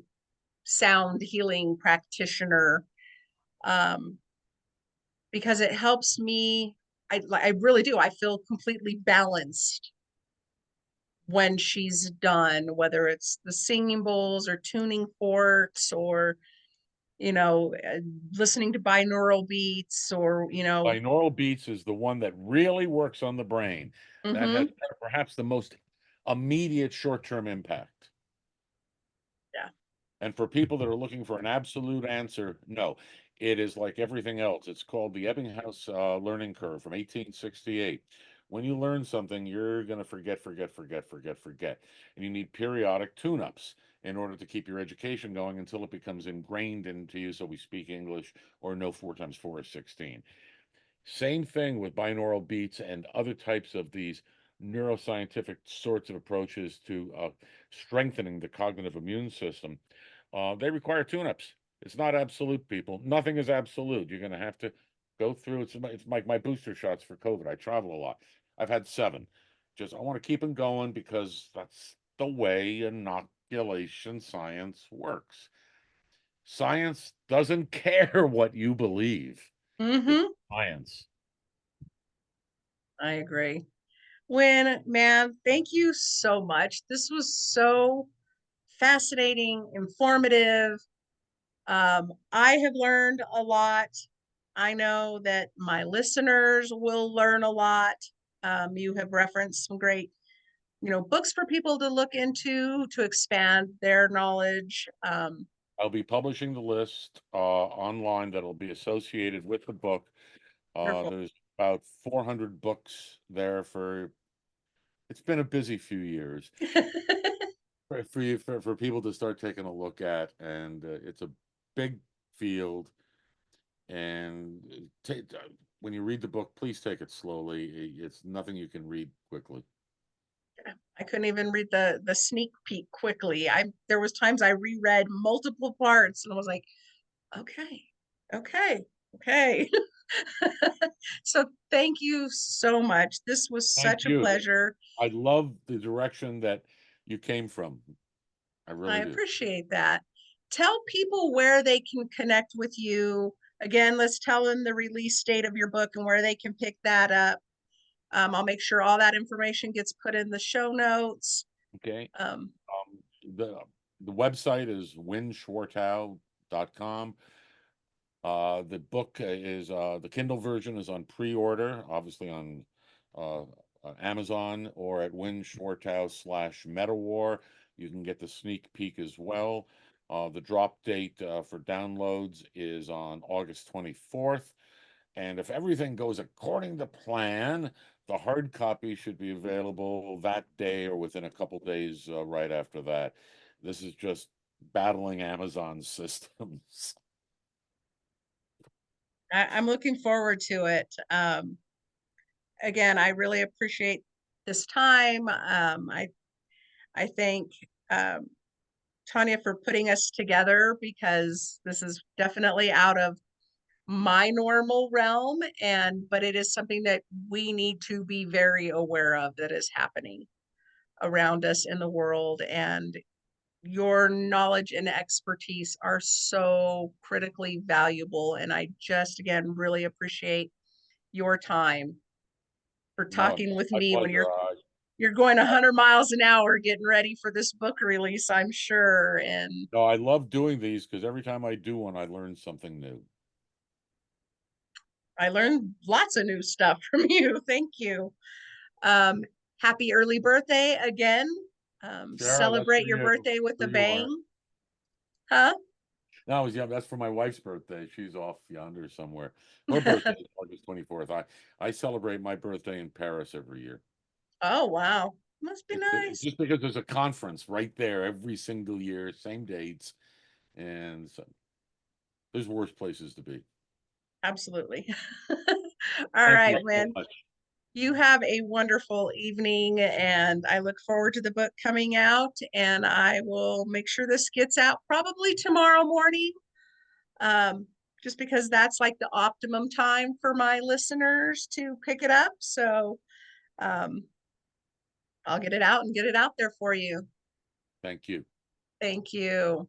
sound healing practitioner, um, because it helps me. I really do. I feel completely balanced when she's done, whether it's the singing bowls or tuning forks or, you know, listening to binaural beats or, Binaural beats is the one that really works on the brain. That has hmm. perhaps the most immediate short-term impact. Yeah. And for people that are looking for an absolute answer, no, it is like everything else. It's called the Ebbinghaus learning curve from 1868. When you learn something, you're going to forget, forget, forget, forget, forget. And you need periodic tune-ups in order to keep your education going until it becomes ingrained into you. So we speak English or know 4 times 4 is 16. Same thing with binaural beats and other types of these neuroscientific sorts of approaches to strengthening the cognitive immune system. They require tune-ups. It's not absolute, people. Nothing is absolute. You're going to have to go through. It's like my booster shots for COVID. I travel a lot. I've had 7. Just I want to keep them going because that's the way inoculation science works. Science doesn't care what you believe. It's Hmm. science. I agree. Win, man, thank you so much. This was so fascinating, informative. I have learned a lot. I know that my listeners will learn a lot. You have referenced some great, books for people to look into to expand their knowledge. I'll be publishing the list online that'll be associated with the book. Wonderful. There's about 400 books there for, it's been a busy few years for people to start taking a look at, and it's a big field. And when you read the book, please take it slowly. It's nothing you can read quickly. I couldn't even read the sneak peek quickly. There was times I reread multiple parts and I was like, okay, okay, okay. So thank you so much. This was Thank such a you. pleasure. I love the direction that you came from. I I really do. appreciate that. Tell people where they can connect with you. Again, let's tell them the release date of your book and where they can pick that up. I'll make sure all that information gets put in the show notes. Okay. Um, Um, the website is winnschwartau.com. The book is the Kindle version is on pre-order, obviously on uh, Amazon or at Winn Schwartau /Metawar. You can get the sneak peek as well. The drop date for downloads is on August 24th. And if everything goes according to plan, the hard copy should be available that day or within a couple days right after that. This is just battling Amazon systems. I'm looking forward to it. Again, I really appreciate this time. I thank um, Tanya for putting us together because this is definitely out of my normal realm, and but it is something that we need to be very aware of that is happening around us in the world. And your knowledge and expertise are so critically valuable. And I just again really appreciate your time for No, talking with my me when pleasure. you're going 100 miles an hour getting ready for this book release, I'm sure. And No, I love doing these because every time I do one, I learn something new. I learned lots of new stuff from you. Thank you. Um, Happy early birthday again. Sarah, that's for Celebrate your you. birthday with For a you, Art. bang. Huh? No, yeah, that's for my wife's birthday. She's off yonder somewhere. Her birthday is August 24th. I celebrate my birthday in Paris every year. Oh, wow. Must be It's nice. just because there's a conference right there every single year, same dates, and so there's worse places to be. Absolutely. All Thank you right, so Winn. much. You have a wonderful evening, and I look forward to the book coming out. And I will make sure this gets out probably tomorrow morning, um, just because that's like the optimum time for my listeners to pick it up. So um, I'll get it out and get it out there for you. Thank you. Thank you.